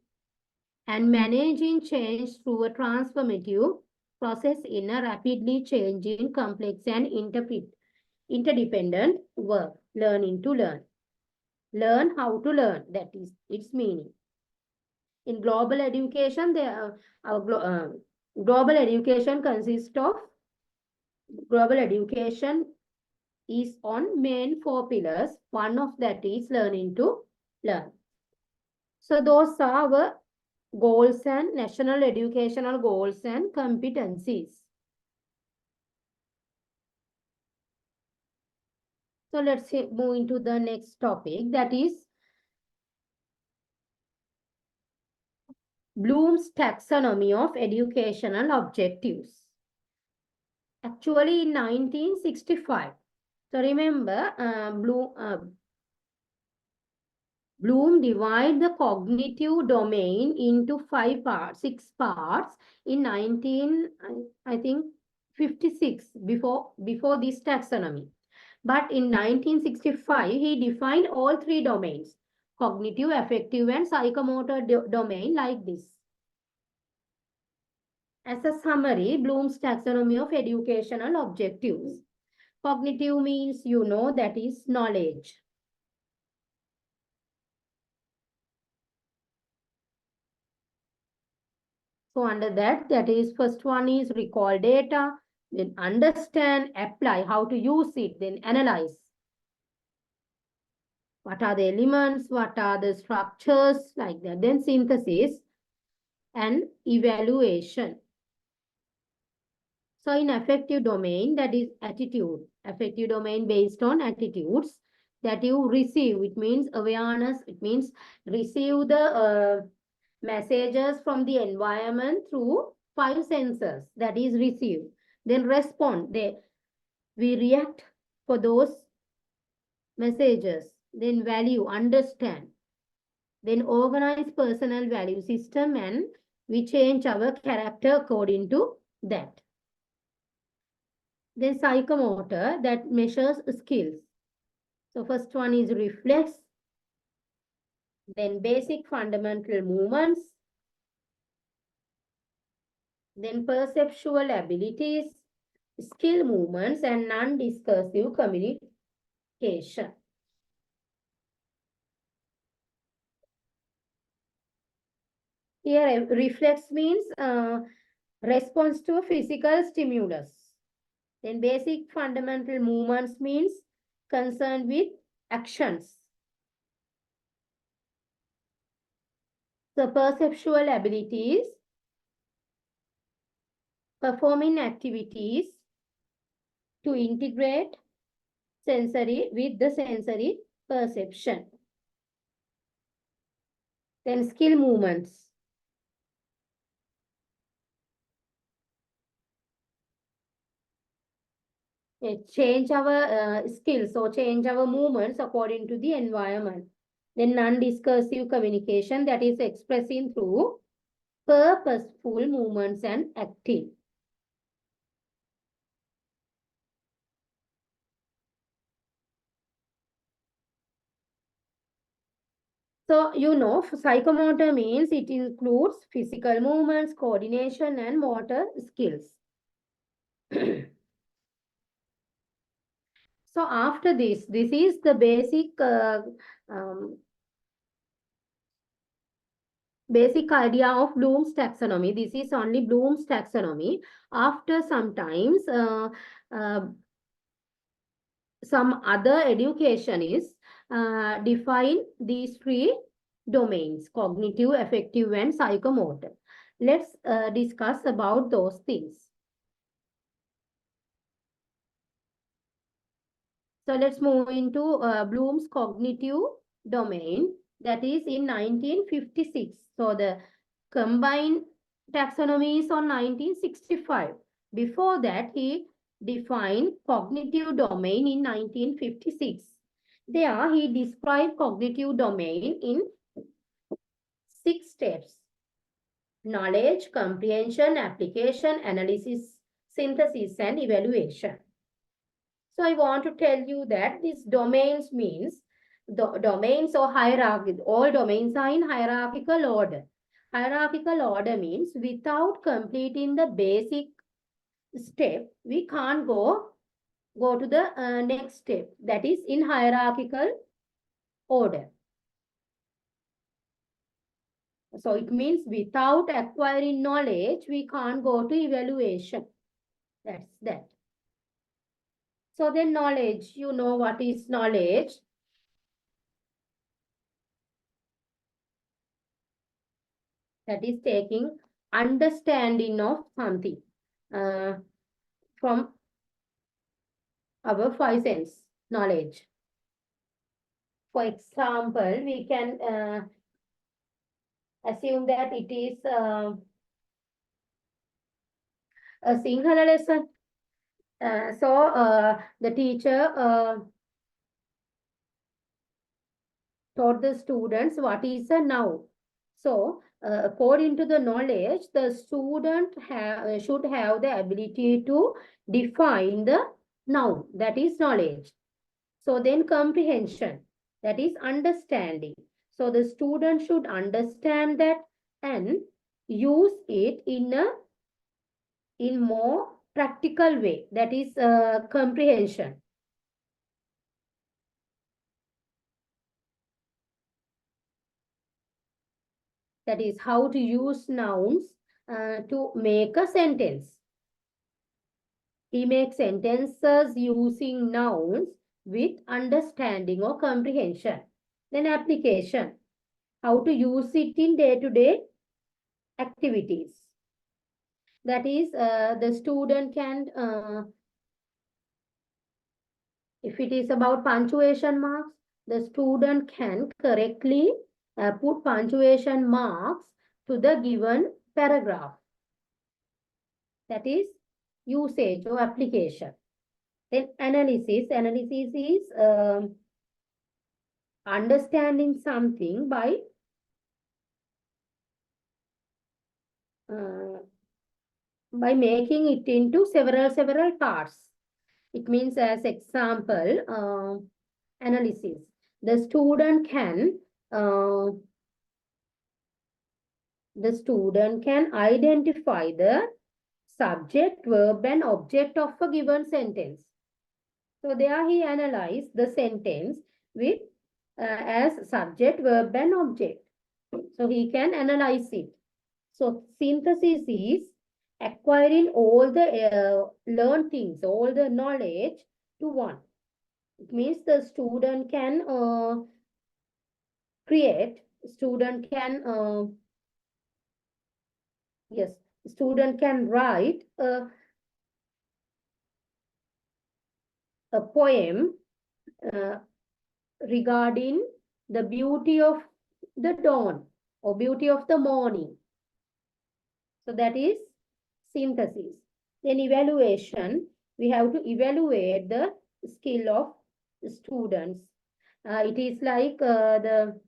A: and managing change through a transformative process in a rapidly changing, complex and interdependent world. Learning to learn. Learn how to learn. That is its meaning. In global education, global education consists of global education is on main 4 pillars. One of that is learning to learn. So those are our goals and national educational goals and competencies. So let's move into the next topic, that is Bloom's taxonomy of educational objectives. Actually in 1965. So remember, Bloom divided the cognitive domain into 6 parts in 1956 before this taxonomy. But in 1965, he defined all 3 domains, cognitive, affective, and psychomotor domain like this. As a summary, Bloom's taxonomy of educational objectives. Cognitive means, you know, that is knowledge. So under that is first one is recall data, then understand, apply, how to use it, then analyze. What are the elements? What are the structures? Like that. Then synthesis and evaluation. So in affective domain, that is attitude. Affective domain based on attitudes that you receive. It means awareness. It means receive the messages from the environment through 5 senses. That is receive. Then respond. We react for those messages. Then value, understand. Then organize personal value system and we change our character according to that. Then psychomotor, that measures skills. So first one is reflex. Then basic fundamental movements. Then perceptual abilities, skill movements, and non-discursive communication. Here, reflex means response to a physical stimulus. Then basic fundamental movements means concerned with actions. So perceptual abilities, performing activities to integrate sensory with the sensory perception. Then skill movements. Change our skills or change our movements according to the environment. Then non-discursive communication, that is expressing through purposeful movements and acting. So, you know, psychomotor means it includes physical movements, coordination, and motor skills. So, after this is the basic idea of Bloom's taxonomy. This is only Bloom's taxonomy. After sometimes some other educationists define these 3 domains, cognitive, affective, and psychomotor. Let's discuss about those things. So let's move into Bloom's cognitive domain, that is in 1956. So the combined taxonomy is on 1965. Before that, he defined cognitive domain in 1956. There, he described cognitive domain in 6 steps: knowledge, comprehension, application, analysis, synthesis, and evaluation. So I want to tell you that these domains means the domains or hierarchy. All domains are in hierarchical order. Hierarchical order means without completing the basic step, we can't go to the next step. That is in hierarchical order. So it means without acquiring knowledge, we can't go to evaluation. That's that. So then knowledge, you know what is knowledge. That is taking understanding of something from our 5 sense knowledge. For example, we can assume that it is a Sinhala lesson. So the teacher taught the students what is a noun. So according to the knowledge, the student should have the ability to define the noun. That is knowledge. So then comprehension, that is understanding. So the student should understand that and use it in more practical way. That is comprehension. That is how to use nouns to make a sentence. He makes sentences using nouns with understanding or comprehension. Then application, how to use it in day-to-day activities. That is, the student can, if it is about punctuation marks, the student can correctly put punctuation marks to the given paragraph. That is usage or application. Then analysis. Analysis is understanding something by making it into several parts. It means, as example, analysis. The student can identify the subject, verb, and object of a given sentence. So there he analyzed the sentence with as subject, verb, and object. So he can analyze it. So synthesis is acquiring all the learned things, all the knowledge to one. It means the student can create, student can, student can write a poem regarding the beauty of the dawn or beauty of the morning. So that is synthesis. Then evaluation, we have to evaluate the skill of the students. It is like the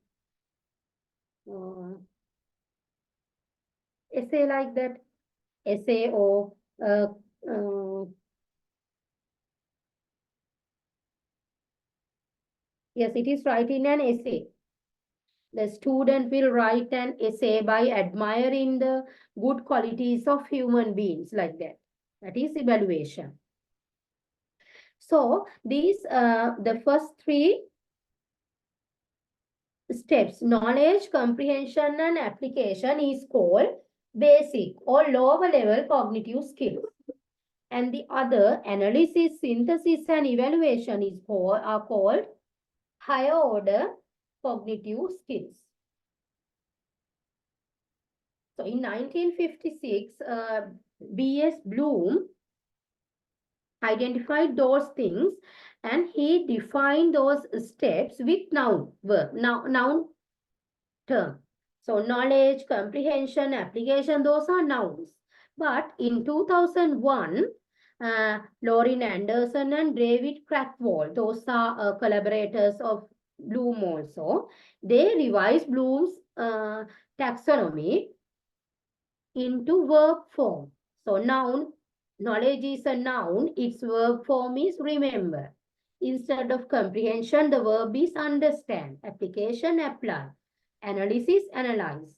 A: essay, like that, essay or yes, it is writing an essay. The student will write an essay by admiring the good qualities of human beings, like that. That is evaluation. So these, the first 3 steps, knowledge, comprehension, and application, is called basic or lower level cognitive skills. And the other, analysis, synthesis, and evaluation, are called higher order cognitive skills. So in 1956, B.S. Bloom identified those things and he defined those steps with noun verb, noun term. So knowledge, comprehension, application, those are nouns. But in 2001, Lauren Anderson and David Crackwall, those are collaborators of Bloom also, they revised Bloom's taxonomy into verb form. So noun, knowledge is a noun, its verb form is remember. Instead of comprehension, the verb is understand, application, apply, analysis, analyze.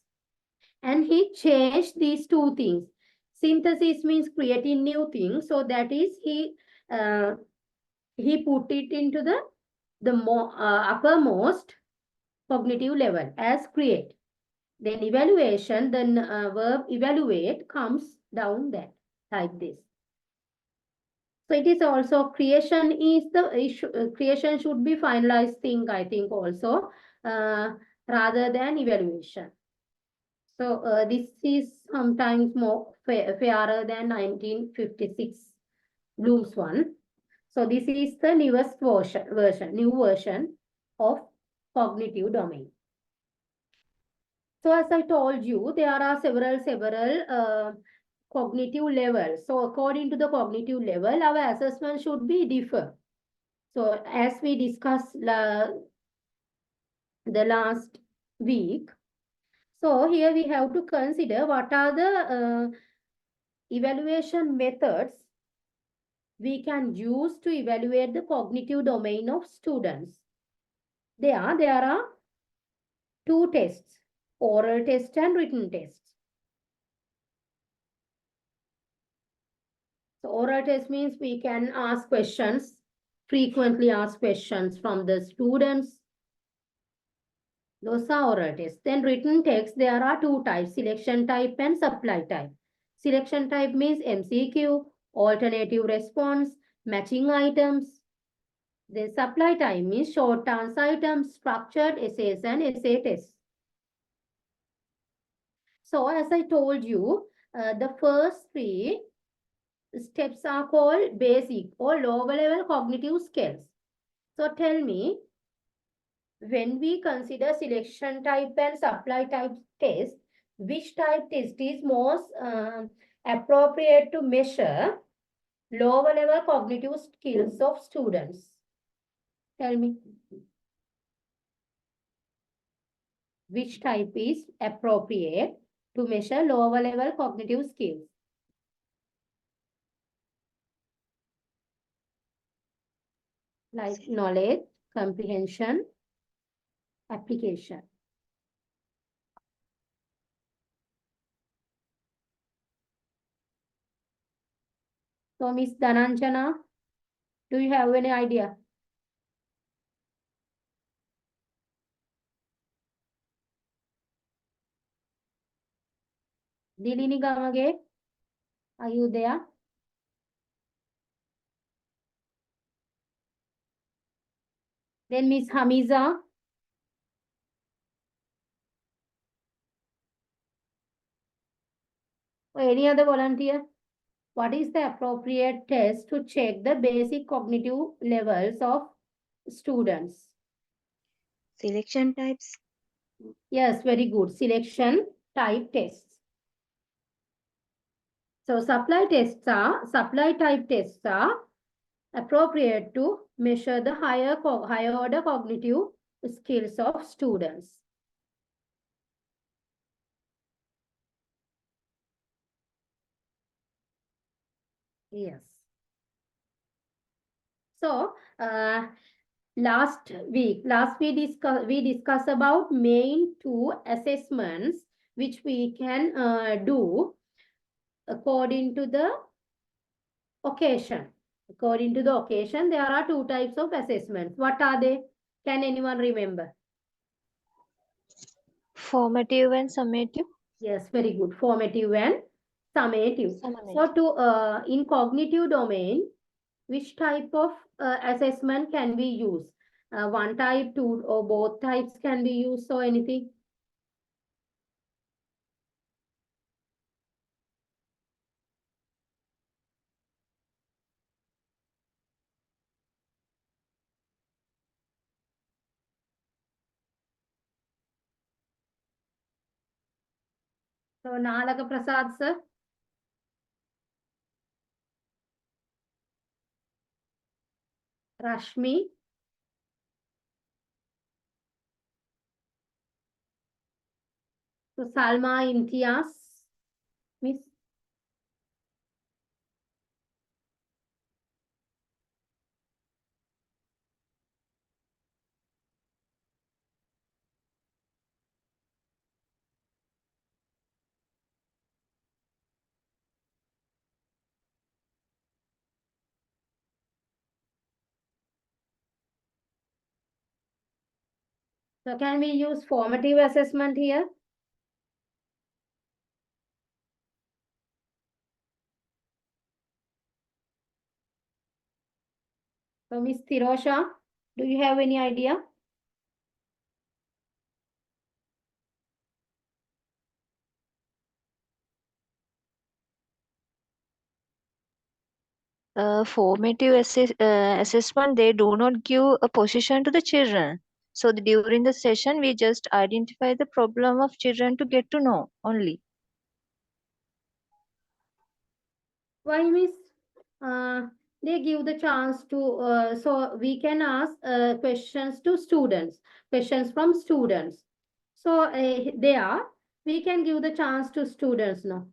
A: And he changed these two things. Synthesis means creating new things. So that is he put it into the uppermost cognitive level as create. Then evaluation, then verb evaluate comes down there like this. So it is also creation is the issue. Creation should be finalized thing, I think also, rather than evaluation. So this is sometimes more fairer than 1956 Bloom's one. So this is the newest new version of cognitive domain. So as I told you, there are several cognitive levels. So according to the cognitive level, our assessment should be differ. So as we discussed the last week, so here we have to consider what are the evaluation methods we can use to evaluate the cognitive domain of students. There are two tests, oral test and written test. So oral test means we can ask questions, frequently ask questions from the students. Those are oral tests. Then written text, there are two types, selection type and supply type. Selection type means MCQ, alternative response, matching items. Then supply type means short answer items, structured essays and essay tests. So as I told you, the first three steps are called basic or lower level cognitive skills. So tell me, when we consider selection type and supply type test, which type test is most appropriate to measure lower level cognitive skills of students? Tell me. Which type is appropriate to measure lower level cognitive skills? Like knowledge, comprehension, application. So Miss Dhananjana, do you have any idea? Dilini Gamage, are you there? Then Miss Hamiza. Or any other volunteer? What is the appropriate test to check the basic cognitive levels of students?
C: Selection types.
A: Yes, very good. Selection type tests. So supply type tests are appropriate to measure the higher order cognitive skills of students. Yes. So last we discussed about main two assessments which we can do according to the occasion. According to the occasion, there are two types of assessments. What are they? Can anyone remember?
C: Formative and summative.
A: Yes, very good. Formative and summative. So in cognitive domain, which type of assessment can we use? One type, two, or both types can be used, or anything? So Nalaka Prasad sir. Rashmi. So Salma Imtiaz. Miss. So can we use formative assessment here? So Miss Tirosha, do you have any idea?
C: Formative assessment, they do not give a position to the children. So during the session, we just identify the problem of children to get to know only.
A: Why, Miss? They give the chance to, so we can ask questions to students, questions from students. So there, we can give the chance to students now.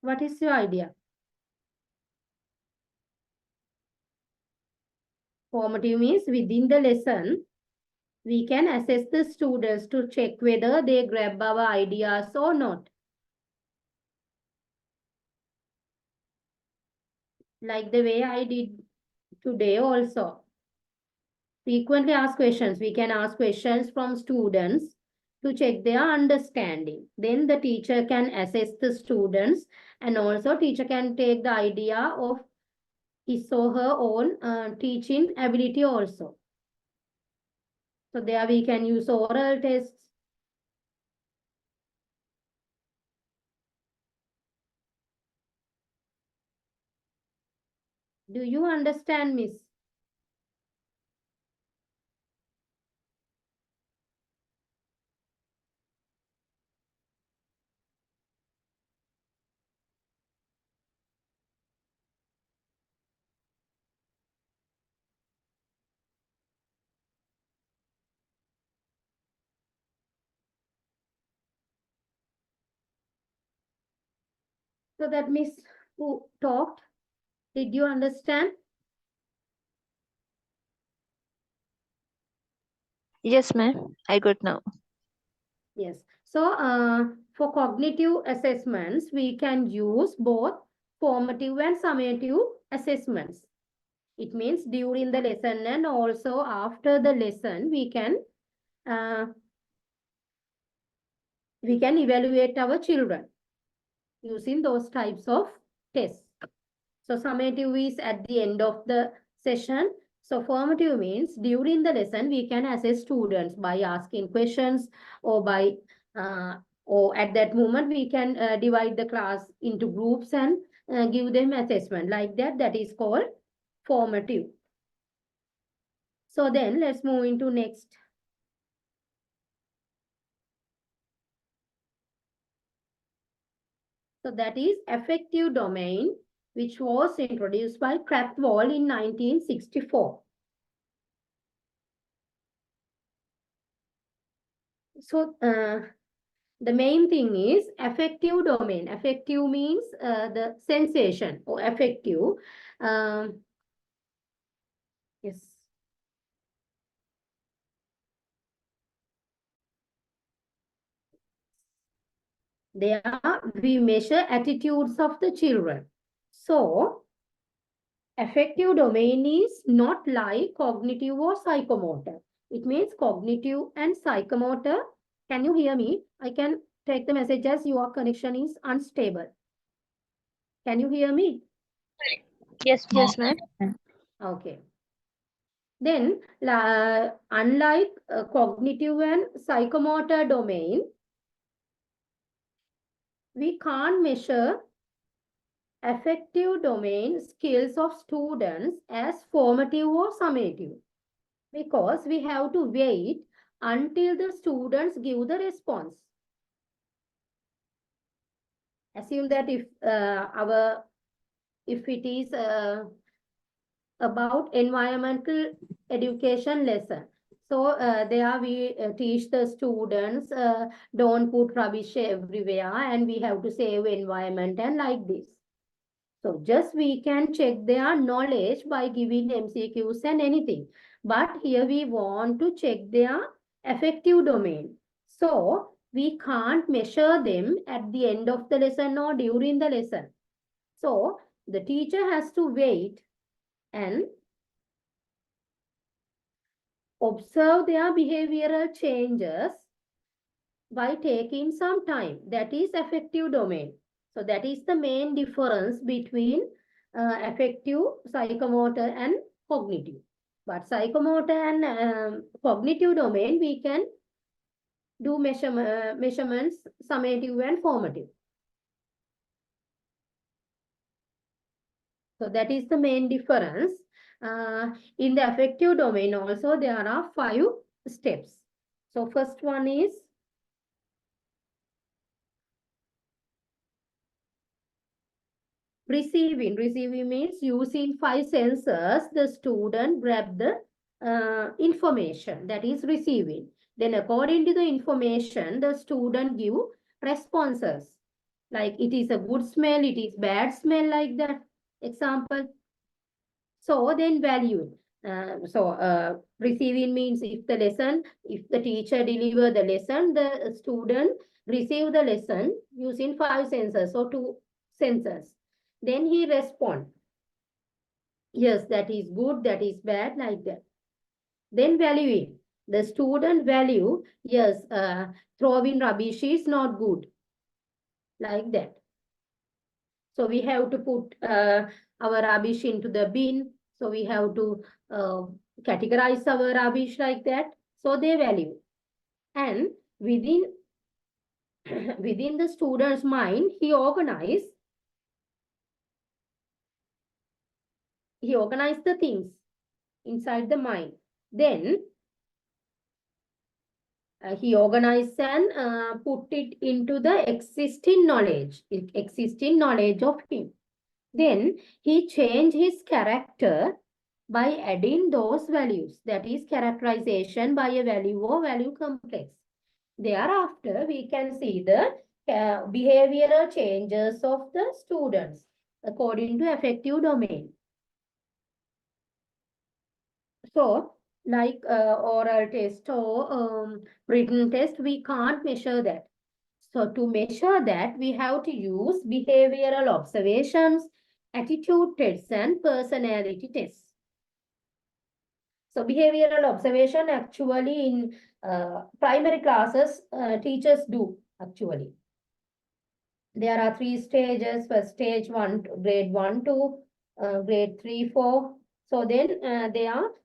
A: What is your idea? Formative means within the lesson, we can assess the students to check whether they grab our ideas or not. Like the way I did today also. Frequently asked questions. We can ask questions from students to check their understanding. Then the teacher can assess the students, and also teacher can take the idea of his or her own teaching ability also. So there we can use oral tests. Do you understand, Miss? So that Miss who talked, did you understand?
C: Yes, ma'am. I got now.
A: Yes. So for cognitive assessments, we can use both formative and summative assessments. It means during the lesson and also after the lesson, we can evaluate our children using those types of tests. So summative is at the end of the session. So formative means during the lesson, we can assess students by asking questions or by or at that moment, we can divide the class into groups and give them assessment like that. That is called formative. So then let's move into next. So that is affective domain, which was introduced by Krathwohl in 1964. So the main thing is affective domain. Affective means the sensation or affective. Yes. There we measure attitudes of the children. So affective domain is not like cognitive or psychomotor. It means cognitive and psychomotor. Can you hear me? I can take the message as your connection is unstable. Can you hear me?
C: Yes, ma'am.
A: Okay. Then, unlike cognitive and psychomotor domain, we can't measure affective domain skills of students as formative or summative, because we have to wait until the students give the response. Assume that if it is about environmental education lesson, so there we teach the students don't put rubbish everywhere and we have to save environment and like this. So just we can check their knowledge by giving MCQs and anything. But here we want to check their affective domain. So we can't measure them at the end of the lesson or during the lesson. So the teacher has to wait and observe their behavioral changes by taking some time. That is affective domain. So that is the main difference between affective, psychomotor and cognitive. But psychomotor and cognitive domain, we can do measurements, summative and formative. So that is the main difference. In the affective domain also, there are 5 steps. So first one is receiving. Receiving means using 5 senses, the student grab the information, that is receiving. Then according to the information, the student give responses. Like it is a good smell, it is bad smell, like that. Example. So then value. Receiving means if the teacher deliver the lesson, the student receive the lesson using 5 senses or 2 senses. Then he respond. Yes, that is good, that is bad, like that. Then valuing. The student value, yes, throwing rubbish is not good, like that. So we have to put our rubbish into the bin. So we have to categorize our rubbish like that. So they value. And within the student's mind, he organize the things inside the mind. Then he organized and put it into the existing knowledge of him. Then he changed his character by adding those values. That is characterization by a value or value complex. Thereafter, we can see the behavioral changes of the students according to affective domain. So, like oral test or written test, we can't measure that. So to measure that, we have to use behavioral observations, attitude tests, and personality tests. So behavioral observation actually in primary classes, teachers do actually. There are 3 stages. First stage, grade 1 to grade 3, 4. So then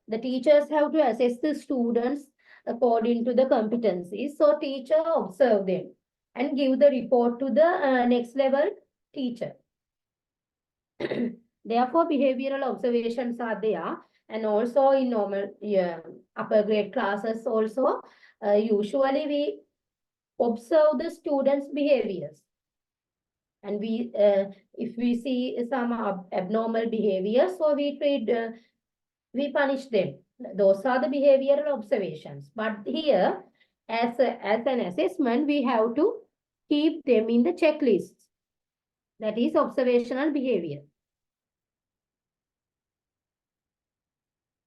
A: the teachers have to assess the students according to the competencies. So teacher observe them and give the report to the next level teacher. Therefore, behavioral observations are there. And also in normal upper grade classes also, usually we observe the students' behaviors. And if we see some abnormal behavior, so we punish them. Those are the behavioral observations. But here, as an assessment, we have to keep them in the checklist. That is observational behavior.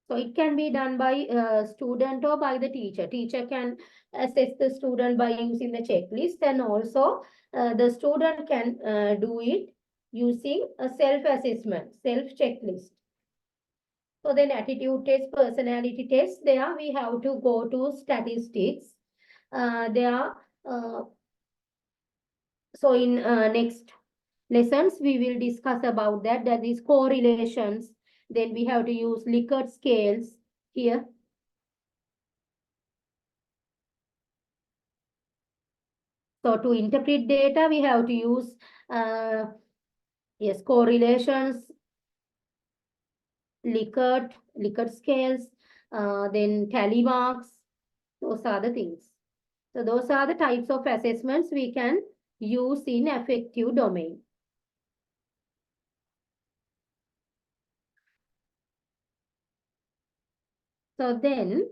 A: So it can be done by a student or by the teacher. Teacher can assess the student by using the checklist, and also the student can do it using a self-assessment, self-checklist. So then attitude test, personality test, there we have to go to statistics. So in next lessons, we will discuss about that. That is correlations. Then we have to use Likert scales here. So to interpret data, we have to use Yes, correlations, Likert scales, then tally marks. Those are the things. So those are the types of assessments we can use in affective domain. So then,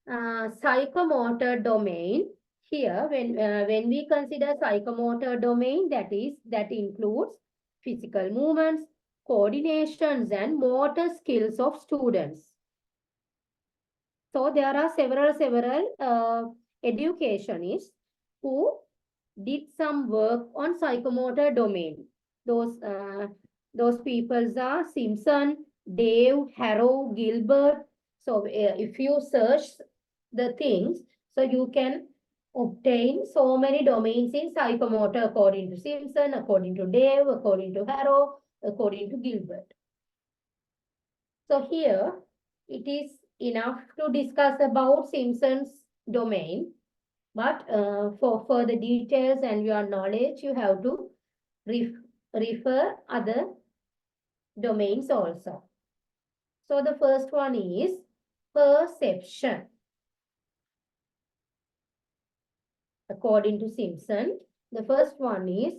A: psychomotor domain. Here, when we consider psychomotor domain, that includes physical movements, coordinations, and motor skills of students. So there are several educationists who did some work on psychomotor domain. Those peoples are Simpson, Dave, Harrow, Gilbert. So if you search the things, so you can obtain so many domains in psychomotor according to Simpson, according to Dave, according to Harrow, according to Gilbert. So here it is enough to discuss about Simpson's domain, but for further details and your knowledge, you have to refer other domains also. So the first one is perception. According to Simpson, the first one is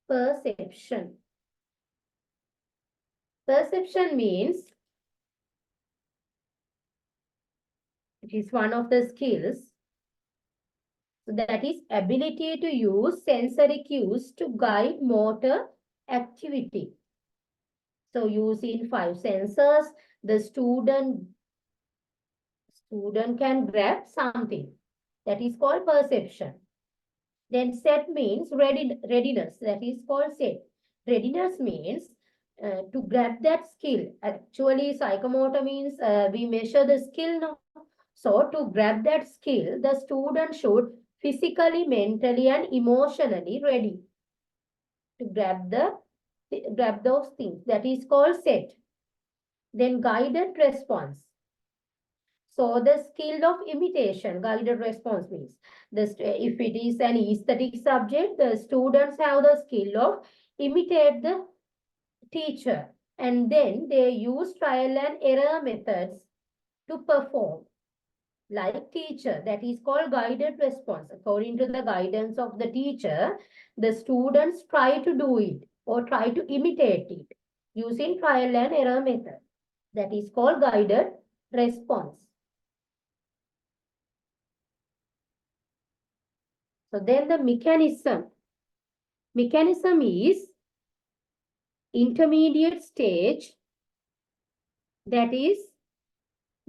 A: perception. Perception means it is one of the skills. So that is ability to use sensory cues to guide motor activity. So using 5 sensors, the student can grab something. That is called perception. Then set means readiness. That is called set. Readiness means to grab that skill. Actually, psychomotor means we measure the skill now. So to grab that skill, the student should physically, mentally, and emotionally ready to grab those things. That is called set. Then guided response. So the skill of imitation, guided response means if it is an aesthetic subject, the students have the skill of imitate the teacher, and then they use trial and error methods to perform like teacher. That is called guided response. According to the guidance of the teacher, the students try to do it or try to imitate it using trial and error method. That is called guided response. So then the mechanism. Mechanism is intermediate stage, that is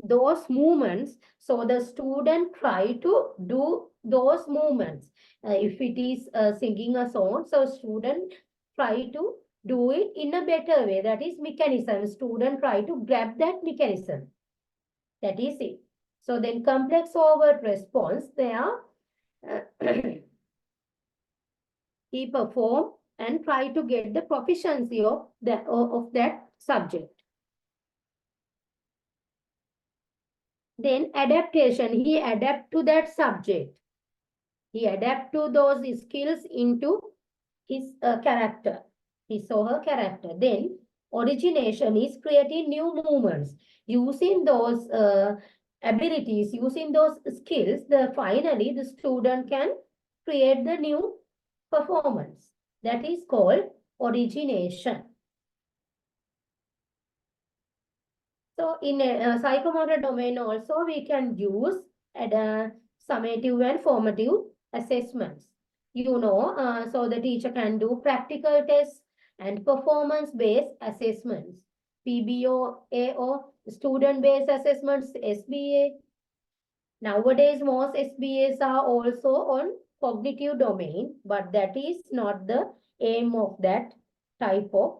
A: those movements. So the student try to do those movements. If it is singing a song, so student try to do it in a better way. That is mechanism. Student try to grab that mechanism. That is it. So then complex overt response, there he perform and try to get the proficiency of that subject. Then adaptation, he adapt to that subject. He adapt to those skills into his character, his or her character. Then origination is creating new movements. Using those abilities, using those skills, finally the student can create the new performance. That is called origination. So in a psychomotor domain also we can use summative and formative assessments. You know, so the teacher can do practical tests and performance-based assessments. PBOA or student-based assessments, SBA. Nowadays, most SBAs are also on cognitive domain, but that is not the aim of that type of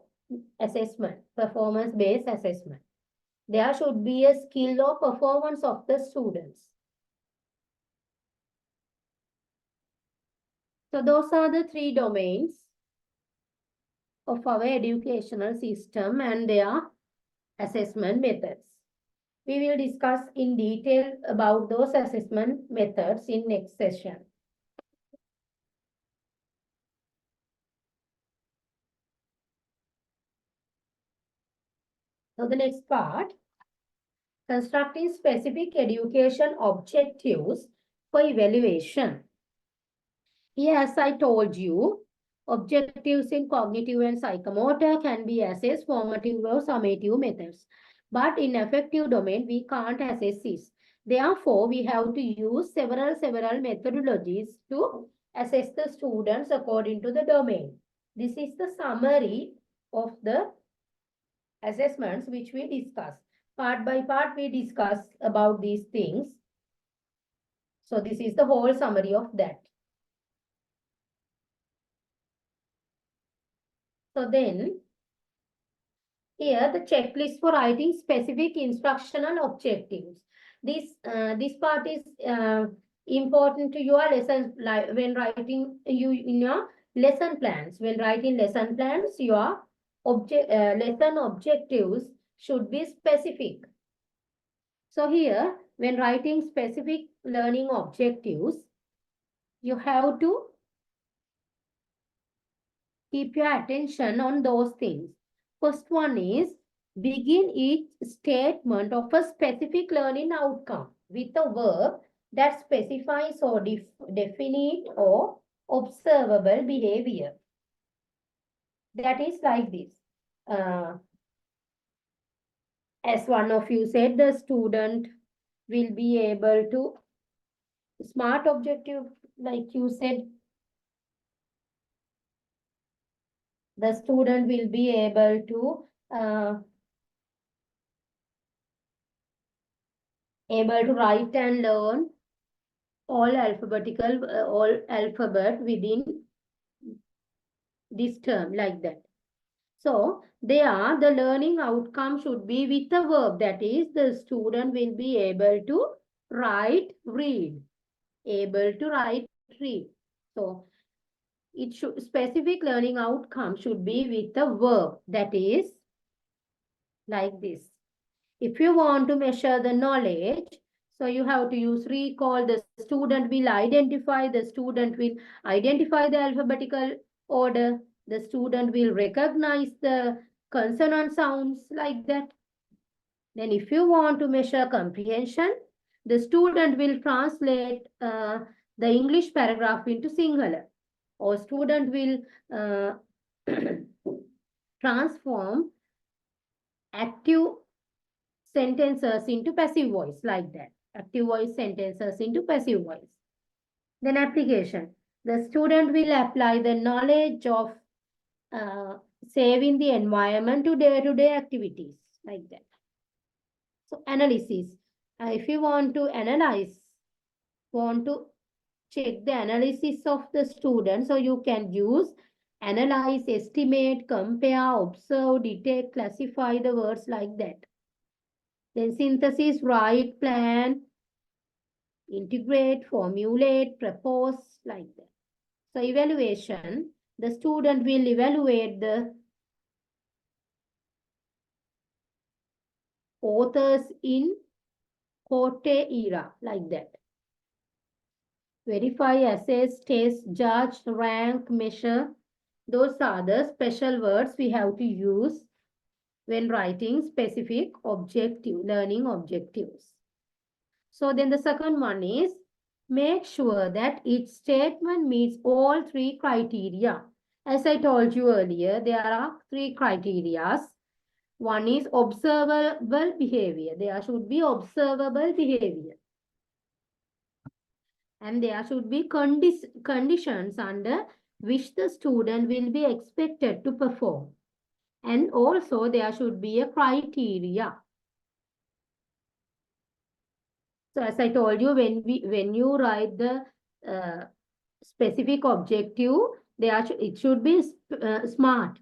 A: assessment, performance-based assessment. There should be a skill or performance of the students. So those are the 3 domains of our educational system and their assessment methods. We will discuss in detail about those assessment methods in next session. So the next part, constructing specific education objectives for evaluation. Here, as I told you, objectives in cognitive and psychomotor can be assessed formative or summative methods. But in affective domain, we can't assess this. Therefore, we have to use several methodologies to assess the students according to the domain. This is the summary of the assessments which we discuss. Part by part, we discuss about these things. So this is the whole summary of that. So then, here the checklist for writing specific instructional objectives. This part is important to your lesson when writing in your lesson plans. When writing lesson plans, your lesson objectives should be specific. So here, when writing specific learning objectives, you have to keep your attention on those things. First one is, begin each statement of a specific learning outcome with a verb that specifies or definite or observable behavior. That is like this. As one of you said, the student will be able to, smart objective, like you said, the student will be able to write and learn all alphabet within this term, like that. So there, the learning outcome should be with a verb. That is, the student will be able to write, read. Able to write, read. So it should, specific learning outcome should be with a verb. That is like this. If you want to measure the knowledge, so you have to use recall. The student will identify the alphabetical order. The student will recognize the consonant sounds, like that. Then if you want to measure comprehension, the student will translate the English paragraph into Sinhala. Or student will transform active sentences into passive voice, like that. Active voice sentences into passive voice. Then application. The student will apply the knowledge of saving the environment to day-to-day activities, like that. So analysis. If you want to check the analysis of the student, so you can use analyze, estimate, compare, observe, detect, classify the words, like that. Then synthesis, write, plan, integrate, formulate, propose, like that. So evaluation, the student will evaluate the authors in Corte era, like that. Verify, assess, test, judge, rank, measure. Those are the special words we have to use when writing specific learning objectives. So then the second one is, make sure that each statement meets all three criteria. As I told you earlier, there are three criteria. One is observable behavior. There should be observable behavior. And there should be conditions under which the student will be expected to perform. And also there should be a criteria. So as I told you, when you write the specific objective, it should be smart.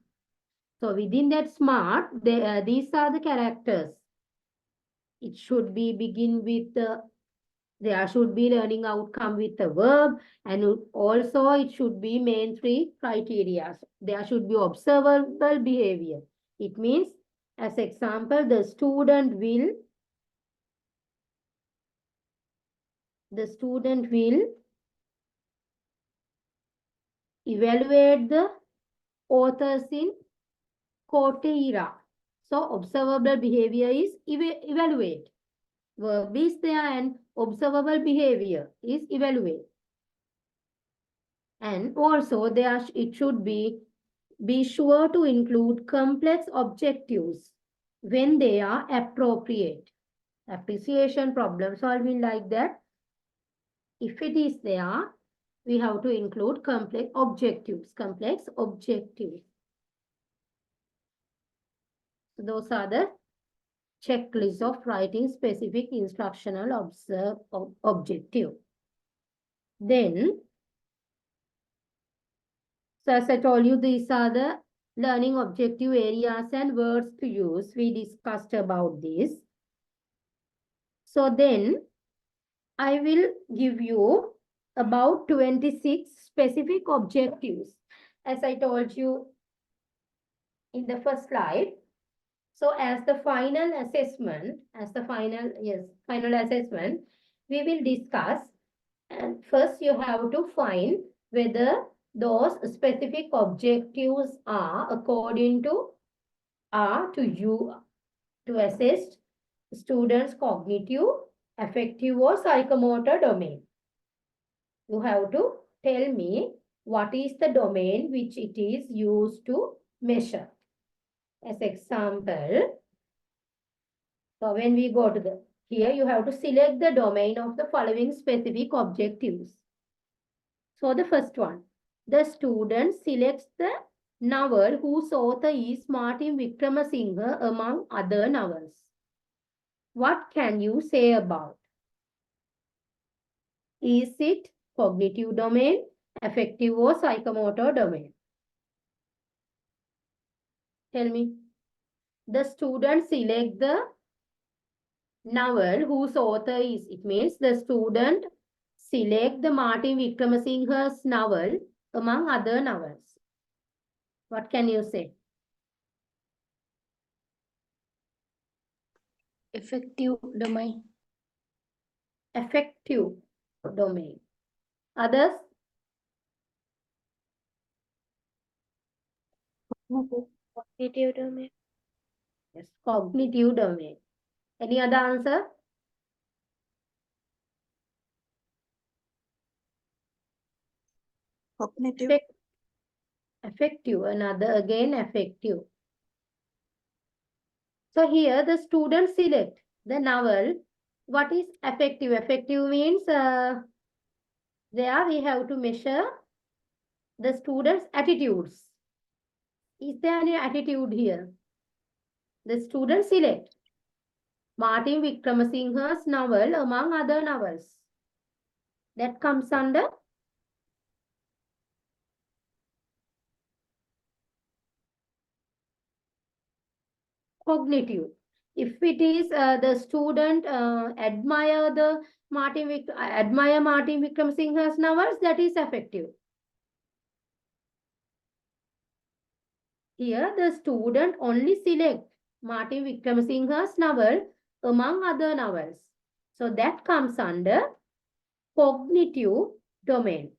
A: So within that smart, these are the characters. It should be begin with there should be learning outcome with a verb, and also it should be main three criteria. There should be observable behavior. It means, as example, the student will evaluate the authors in Corte era. So observable behavior is evaluate. Verb is there and observable behavior is evaluate. And also it should be sure to include complex objectives when they are appropriate. Appreciation, problem solving, like that. If it is there, we have to include complex objectives. So those are the checklist of writing specific instructional objective. Then, so as I told you, these are the learning objective areas and words to use. We discussed about this. So then, I will give you about 26 specific objectives. As I told you in the first slide. So as the final assessment, final assessment, we will discuss. And first you have to find whether those specific objectives are according to you to assess students' cognitive, affective or psychomotor domain. You have to tell me what is the domain which it is used to measure. As example, so when we go to here, you have to select the domain of the following specific objectives. So the first one, the student selects the novel whose author is Martin Wickramasinghe among other novels. What can you say about? Is it cognitive domain, affective or psychomotor domain? Tell me. The student select the novel whose author is, it means the student select the Martin Wickramasinghe's novel among other novels. What can you say?
J: Affective domain.
A: Affective domain. Others?
J: Cognitive domain.
A: Yes, cognitive domain. Any other answer?
K: Cognitive.
A: Affective, another again affective. So here the student select the novel. What is affective? Affective means there we have to measure the students' attitudes. Is there any attitude here? The student select Martin Wickramasinghe's novel among other novels. That comes under cognitive. If it is the student admire Martin Wickramasinghe's novels, that is affective. Here the student only select Martin Wickramasinghe's novel among other novels. So that comes under cognitive domain.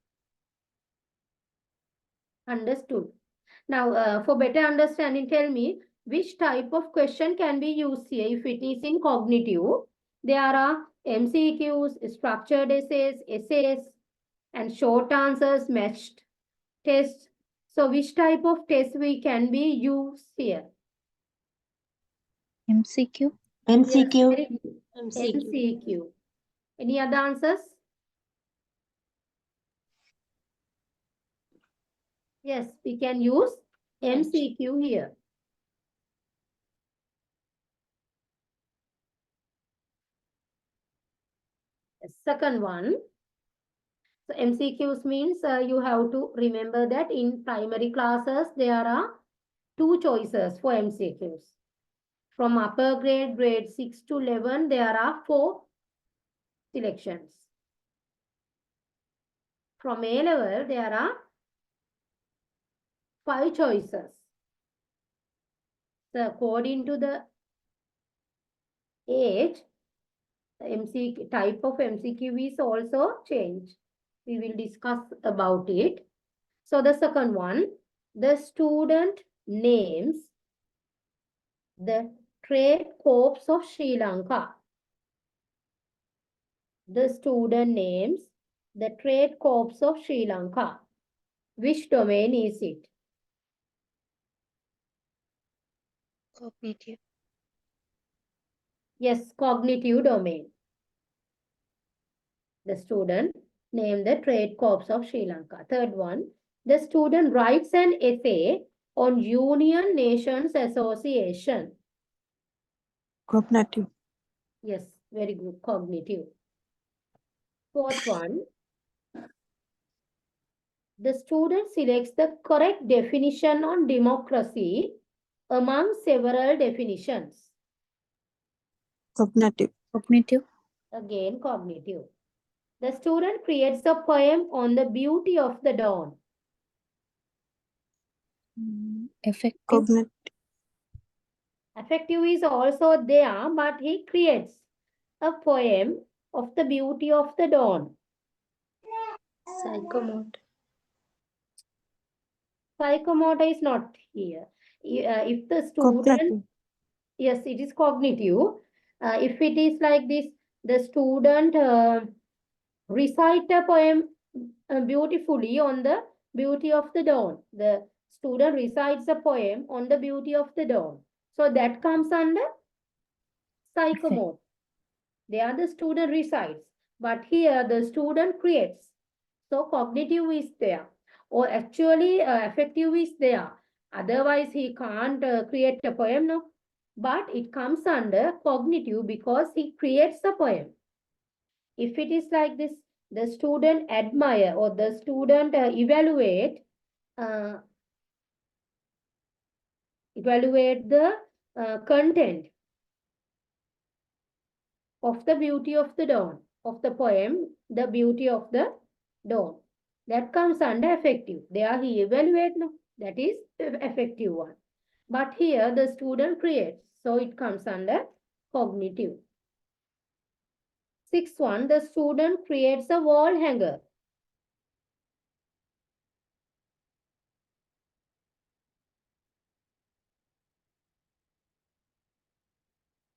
A: Understood. Now, for better understanding, tell me which type of question can be used here. If it is in cognitive, there are MCQs, structured essays, and short answers, matched tests. So which type of test we can be used here?
G: MCQ.
F: MCQ.
A: Yes, MCQ. Any other answers? Yes, we can use MCQ here. The second one. So MCQs means you have to remember that in primary classes, there are two choices for MCQs. From upper grade, grade 6 to 11, there are 4 selections. From A level, there are 5 choices. So according to the age, the MCQ type of MCQ is also changed. We will discuss about it. So the second one, the student names The Trade Corps of Sri Lanka. The student names the Trade Corps of Sri Lanka. Which domain is it?
J: Cognitive.
A: Yes, cognitive domain. The student named the Trade Corps of Sri Lanka. Third one, the student writes an essay on Union Nations Association.
K: Cognitive.
A: Yes, very good, cognitive. Fourth one, the student selects the correct definition on democracy among several definitions.
K: Cognitive.
G: Cognitive.
A: Again, cognitive. The student creates a poem on the beauty of the dawn.
G: Effective.
K: Cognitive.
A: Affective is also there, but he creates a poem of the beauty of the dawn.
J: Psychomotor.
A: Psychomotor is not here. If the student,
K: Cognitive.
A: yes, it is cognitive. If it is like this, the student recite a poem beautifully on the beauty of the dawn. The student recites a poem on the beauty of the dawn. So that comes under psychomotor. There the student recites, but here the student creates. So cognitive is there, or actually affective is there. Otherwise he can't create a poem, no. But it comes under cognitive because he creates a poem. If it is like this, the student admire or the student evaluate the content of the beauty of the dawn, of the poem, the beauty of the dawn. That comes under affective. There he evaluate, no, that is affective one. But here the student creates, so it comes under cognitive. Sixth one, the student creates a wall hanger.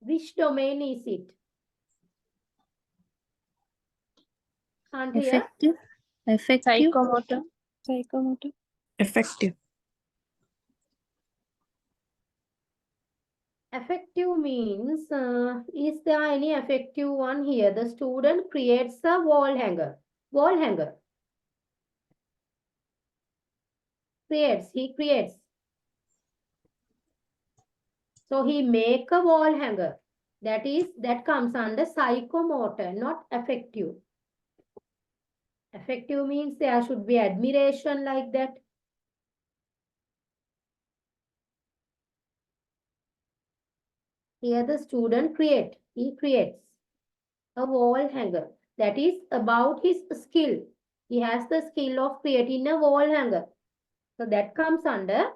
A: Which domain is it? Can't hear?
G: Effective. Effective.
J: Psychomotor.
K: Psychomotor. Effective.
A: Affective means, is there any affective one here? The student creates a wall hanger. Wall hanger. Creates, he creates. So he make a wall hanger. That comes under psychomotor, not affective. Affective means there should be admiration like that. Here the student he creates a wall hanger. That is about his skill. He has the skill of creating a wall hanger. So that comes under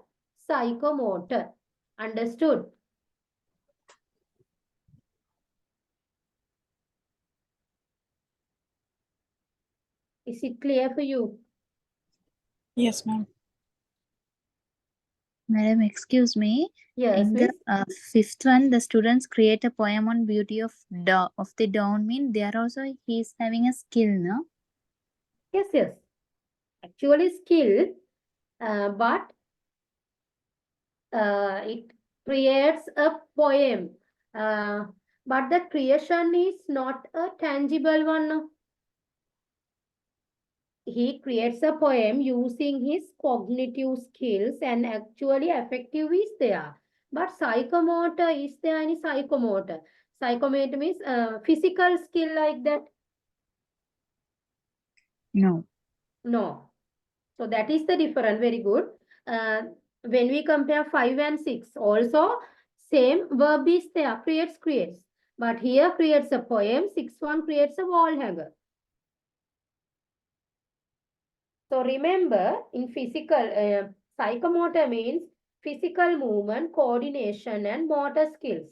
A: psychomotor. Understood? Is it clear for you?
K: Yes, ma'am.
G: Madam, excuse me.
A: Yes,
G: In the
A: miss.
G: fifth one, the students create a poem on beauty of the dawn. Mean there also he is having a skill, no?
A: Yes, yes. Actually skill, but it creates a poem. But the creation is not a tangible one. No. He creates a poem using his cognitive skills, and actually affective is there. But psychomotor, is there any psychomotor? Psychomotor means physical skill like that?
G: No.
A: No. So that is the difference. Very good. When we compare 5 and 6, also same verb is there, creates. But here creates a poem, 6 creates a wall hanger. So remember, in physical, psychomotor means physical movement, coordination, and motor skills.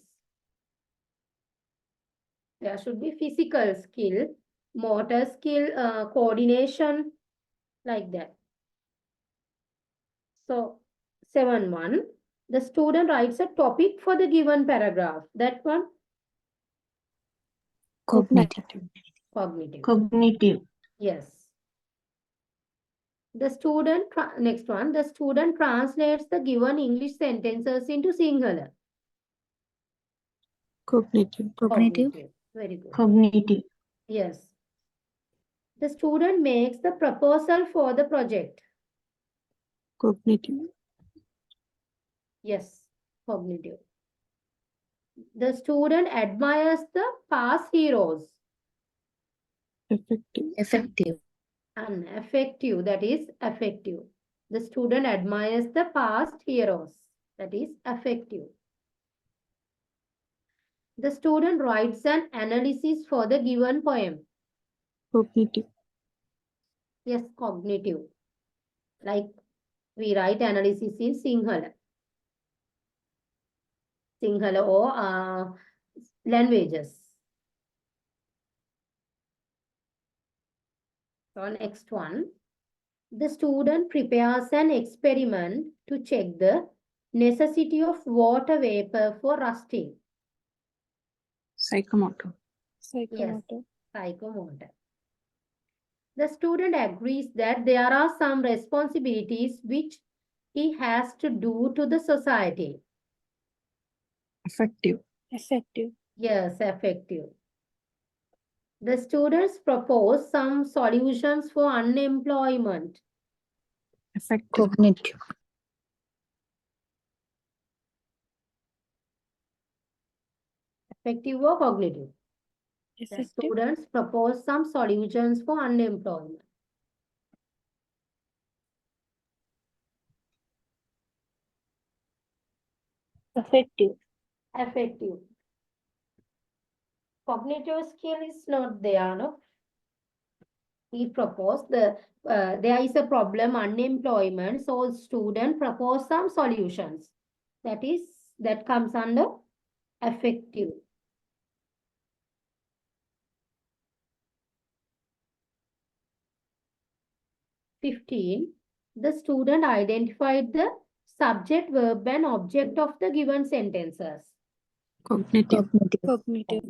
A: There should be physical skill, motor skill, coordination, like that. So 7-1. The student writes a topic for the given paragraph. That one?
K: Cognitive.
A: Cognitive.
C: Cognitive.
A: Yes. The student, next one, the student translates the given English sentences into Sinhala.
K: Cognitive.
A: Cognitive. Very good.
C: Cognitive.
A: Yes. The student makes the proposal for the project.
K: Cognitive.
A: Yes, cognitive. The student admires the past heroes.
K: Effective.
G: Effective.
A: And affective, that is affective. The student admires the past heroes. That is affective. The student writes an analysis for the given poem.
K: Cognitive.
A: Yes, cognitive. Like we write analysis in Sinhala. Sinhala or languages. So next one. The student prepares an experiment to check the necessity of water vapor for rusting.
K: Psychomotor.
A: Yes, psychomotor. The student agrees that there are some responsibilities which he has to do to the society.
K: Effective.
A: Yes, effective. The students propose some solutions for unemployment.
K: Effective.
G: Cognitive.
A: Effective or cognitive? The students propose some solutions for unemployment.
J: Effective.
A: Effective. Cognitive skill is not there, no? He proposed there is a problem, unemployment, so student propose some solutions. That comes under effective. (15) The student identified the subject, verb, and object of the given sentences.
K: Cognitive.
G: Cognitive.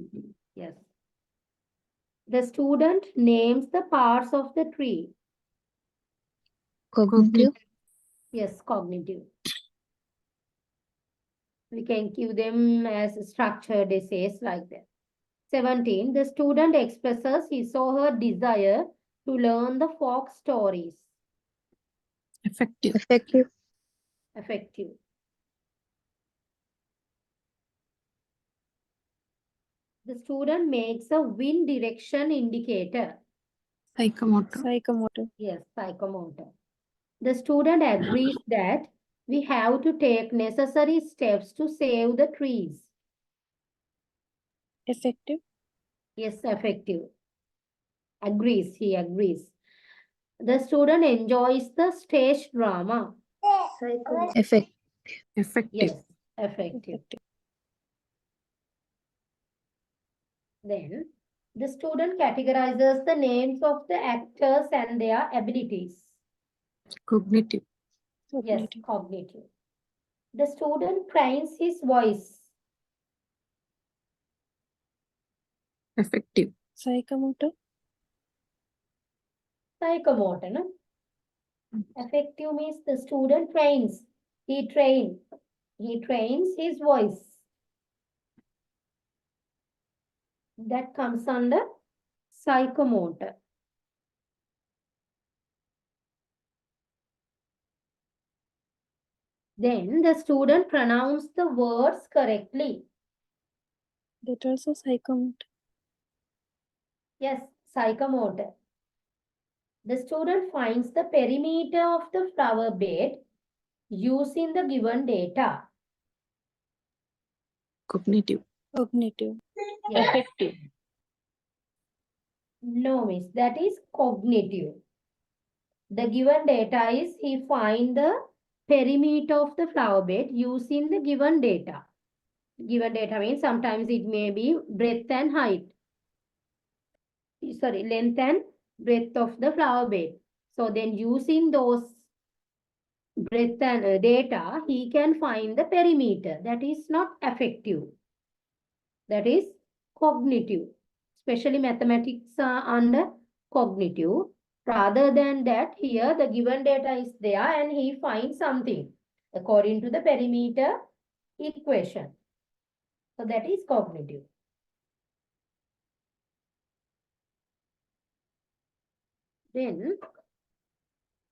A: Yes. The student names the parts of the tree.
G: Cognitive.
A: Yes, cognitive. We can give them as structured essays like that. 17. The student expresses his or her desire to learn the folk stories.
K: Effective.
G: Effective.
A: Effective. The student makes a wind direction indicator.
K: Psychomotor.
A: Yes, psychomotor. The student agrees that we have to take necessary steps to save the trees.
K: Effective.
A: Yes, effective. Agrees, he agrees. The student enjoys the stage drama.
G: Effective.
K: Effective.
A: Yes, effective. Then, the student categorizes the names of the actors and their abilities.
K: Cognitive.
A: Yes, cognitive. The student trains his voice.
K: Effective.
A: Psychomotor, no? Effective means the student trains. He trains his voice. That comes under psychomotor. Then the student pronounced the words correctly.
K: That also psychomotor.
A: Yes, psychomotor. The student finds the perimeter of the flower bed using the given data.
K: Cognitive.
A: Yes.
J: Effective.
A: No, miss. That is cognitive. The given data is he find the perimeter of the flower bed using the given data. Given data means sometimes it may be breadth and height. Sorry, length and breadth of the flower bed. So then using those breadth and data, he can find the perimeter. That is not affective. That is cognitive. Especially mathematics are under cognitive. Rather than that, here the given data is there and he finds something according to the perimeter equation. So that is cognitive. Then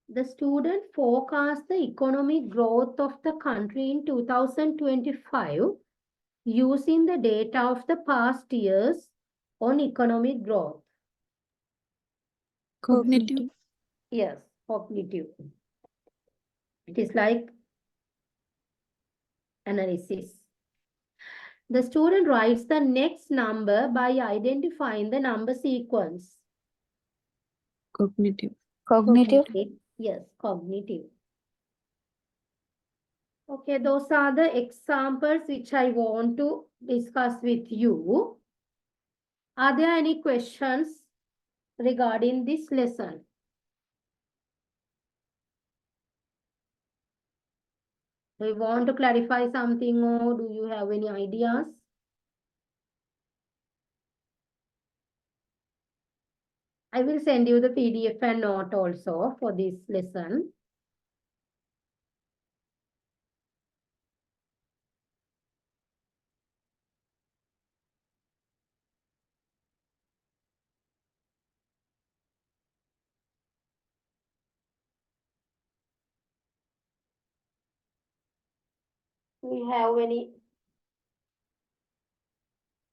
A: the student forecasts the economic growth of the country in 2025 using the data of the past years on economic growth.
K: Cognitive.
A: Yes, cognitive. It is like analysis. The student writes the next number by identifying the number sequence.
K: Cognitive.
G: Cognitive.
A: Yes, cognitive. Okay, those are the examples which I want to discuss with you. Are there any questions regarding this lesson? Do you want to clarify something or do you have any ideas? I will send you the PDF and note also for this lesson. Do you have any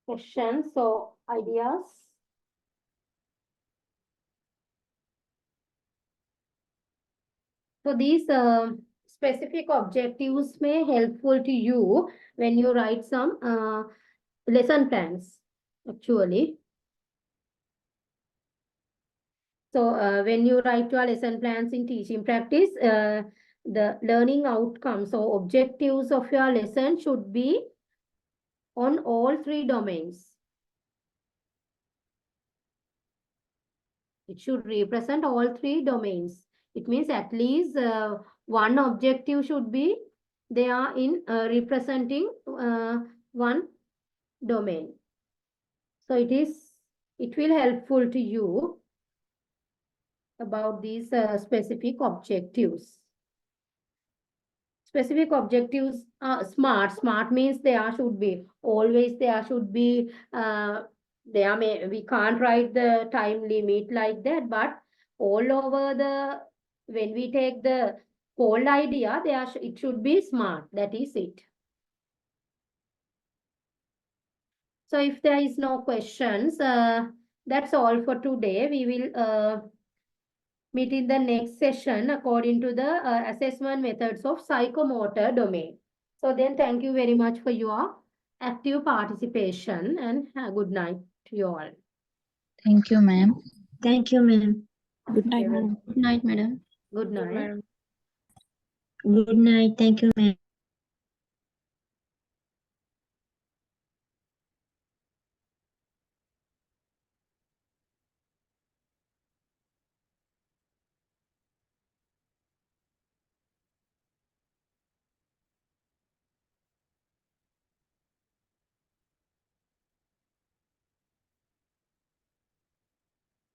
A: questions or ideas? So these specific objectives may helpful to you when you write some lesson plans, actually. So when you write your lesson plans in teaching practice, the learning outcomes or objectives of your lesson should be on all three domains. It should represent all three domains. It means at least one objective should be there in representing one domain. So it will helpful to you about these specific objectives. Specific objectives are SMART. SMART means there should be, always there should be, we can't write the time limit like that, but all over when we take the whole idea, it should be SMART. That is it. So if there is no questions, that's all for today. We will meet in the next session according to the assessment methods of psychomotor domain. So then thank you very much for your active participation and good night to you all.
G: Thank you, ma'am.
F: Thank you, ma'am.
K: Good night, madam.
J: Good night, madam.
A: Good night.
F: Good night. Thank you, ma'am.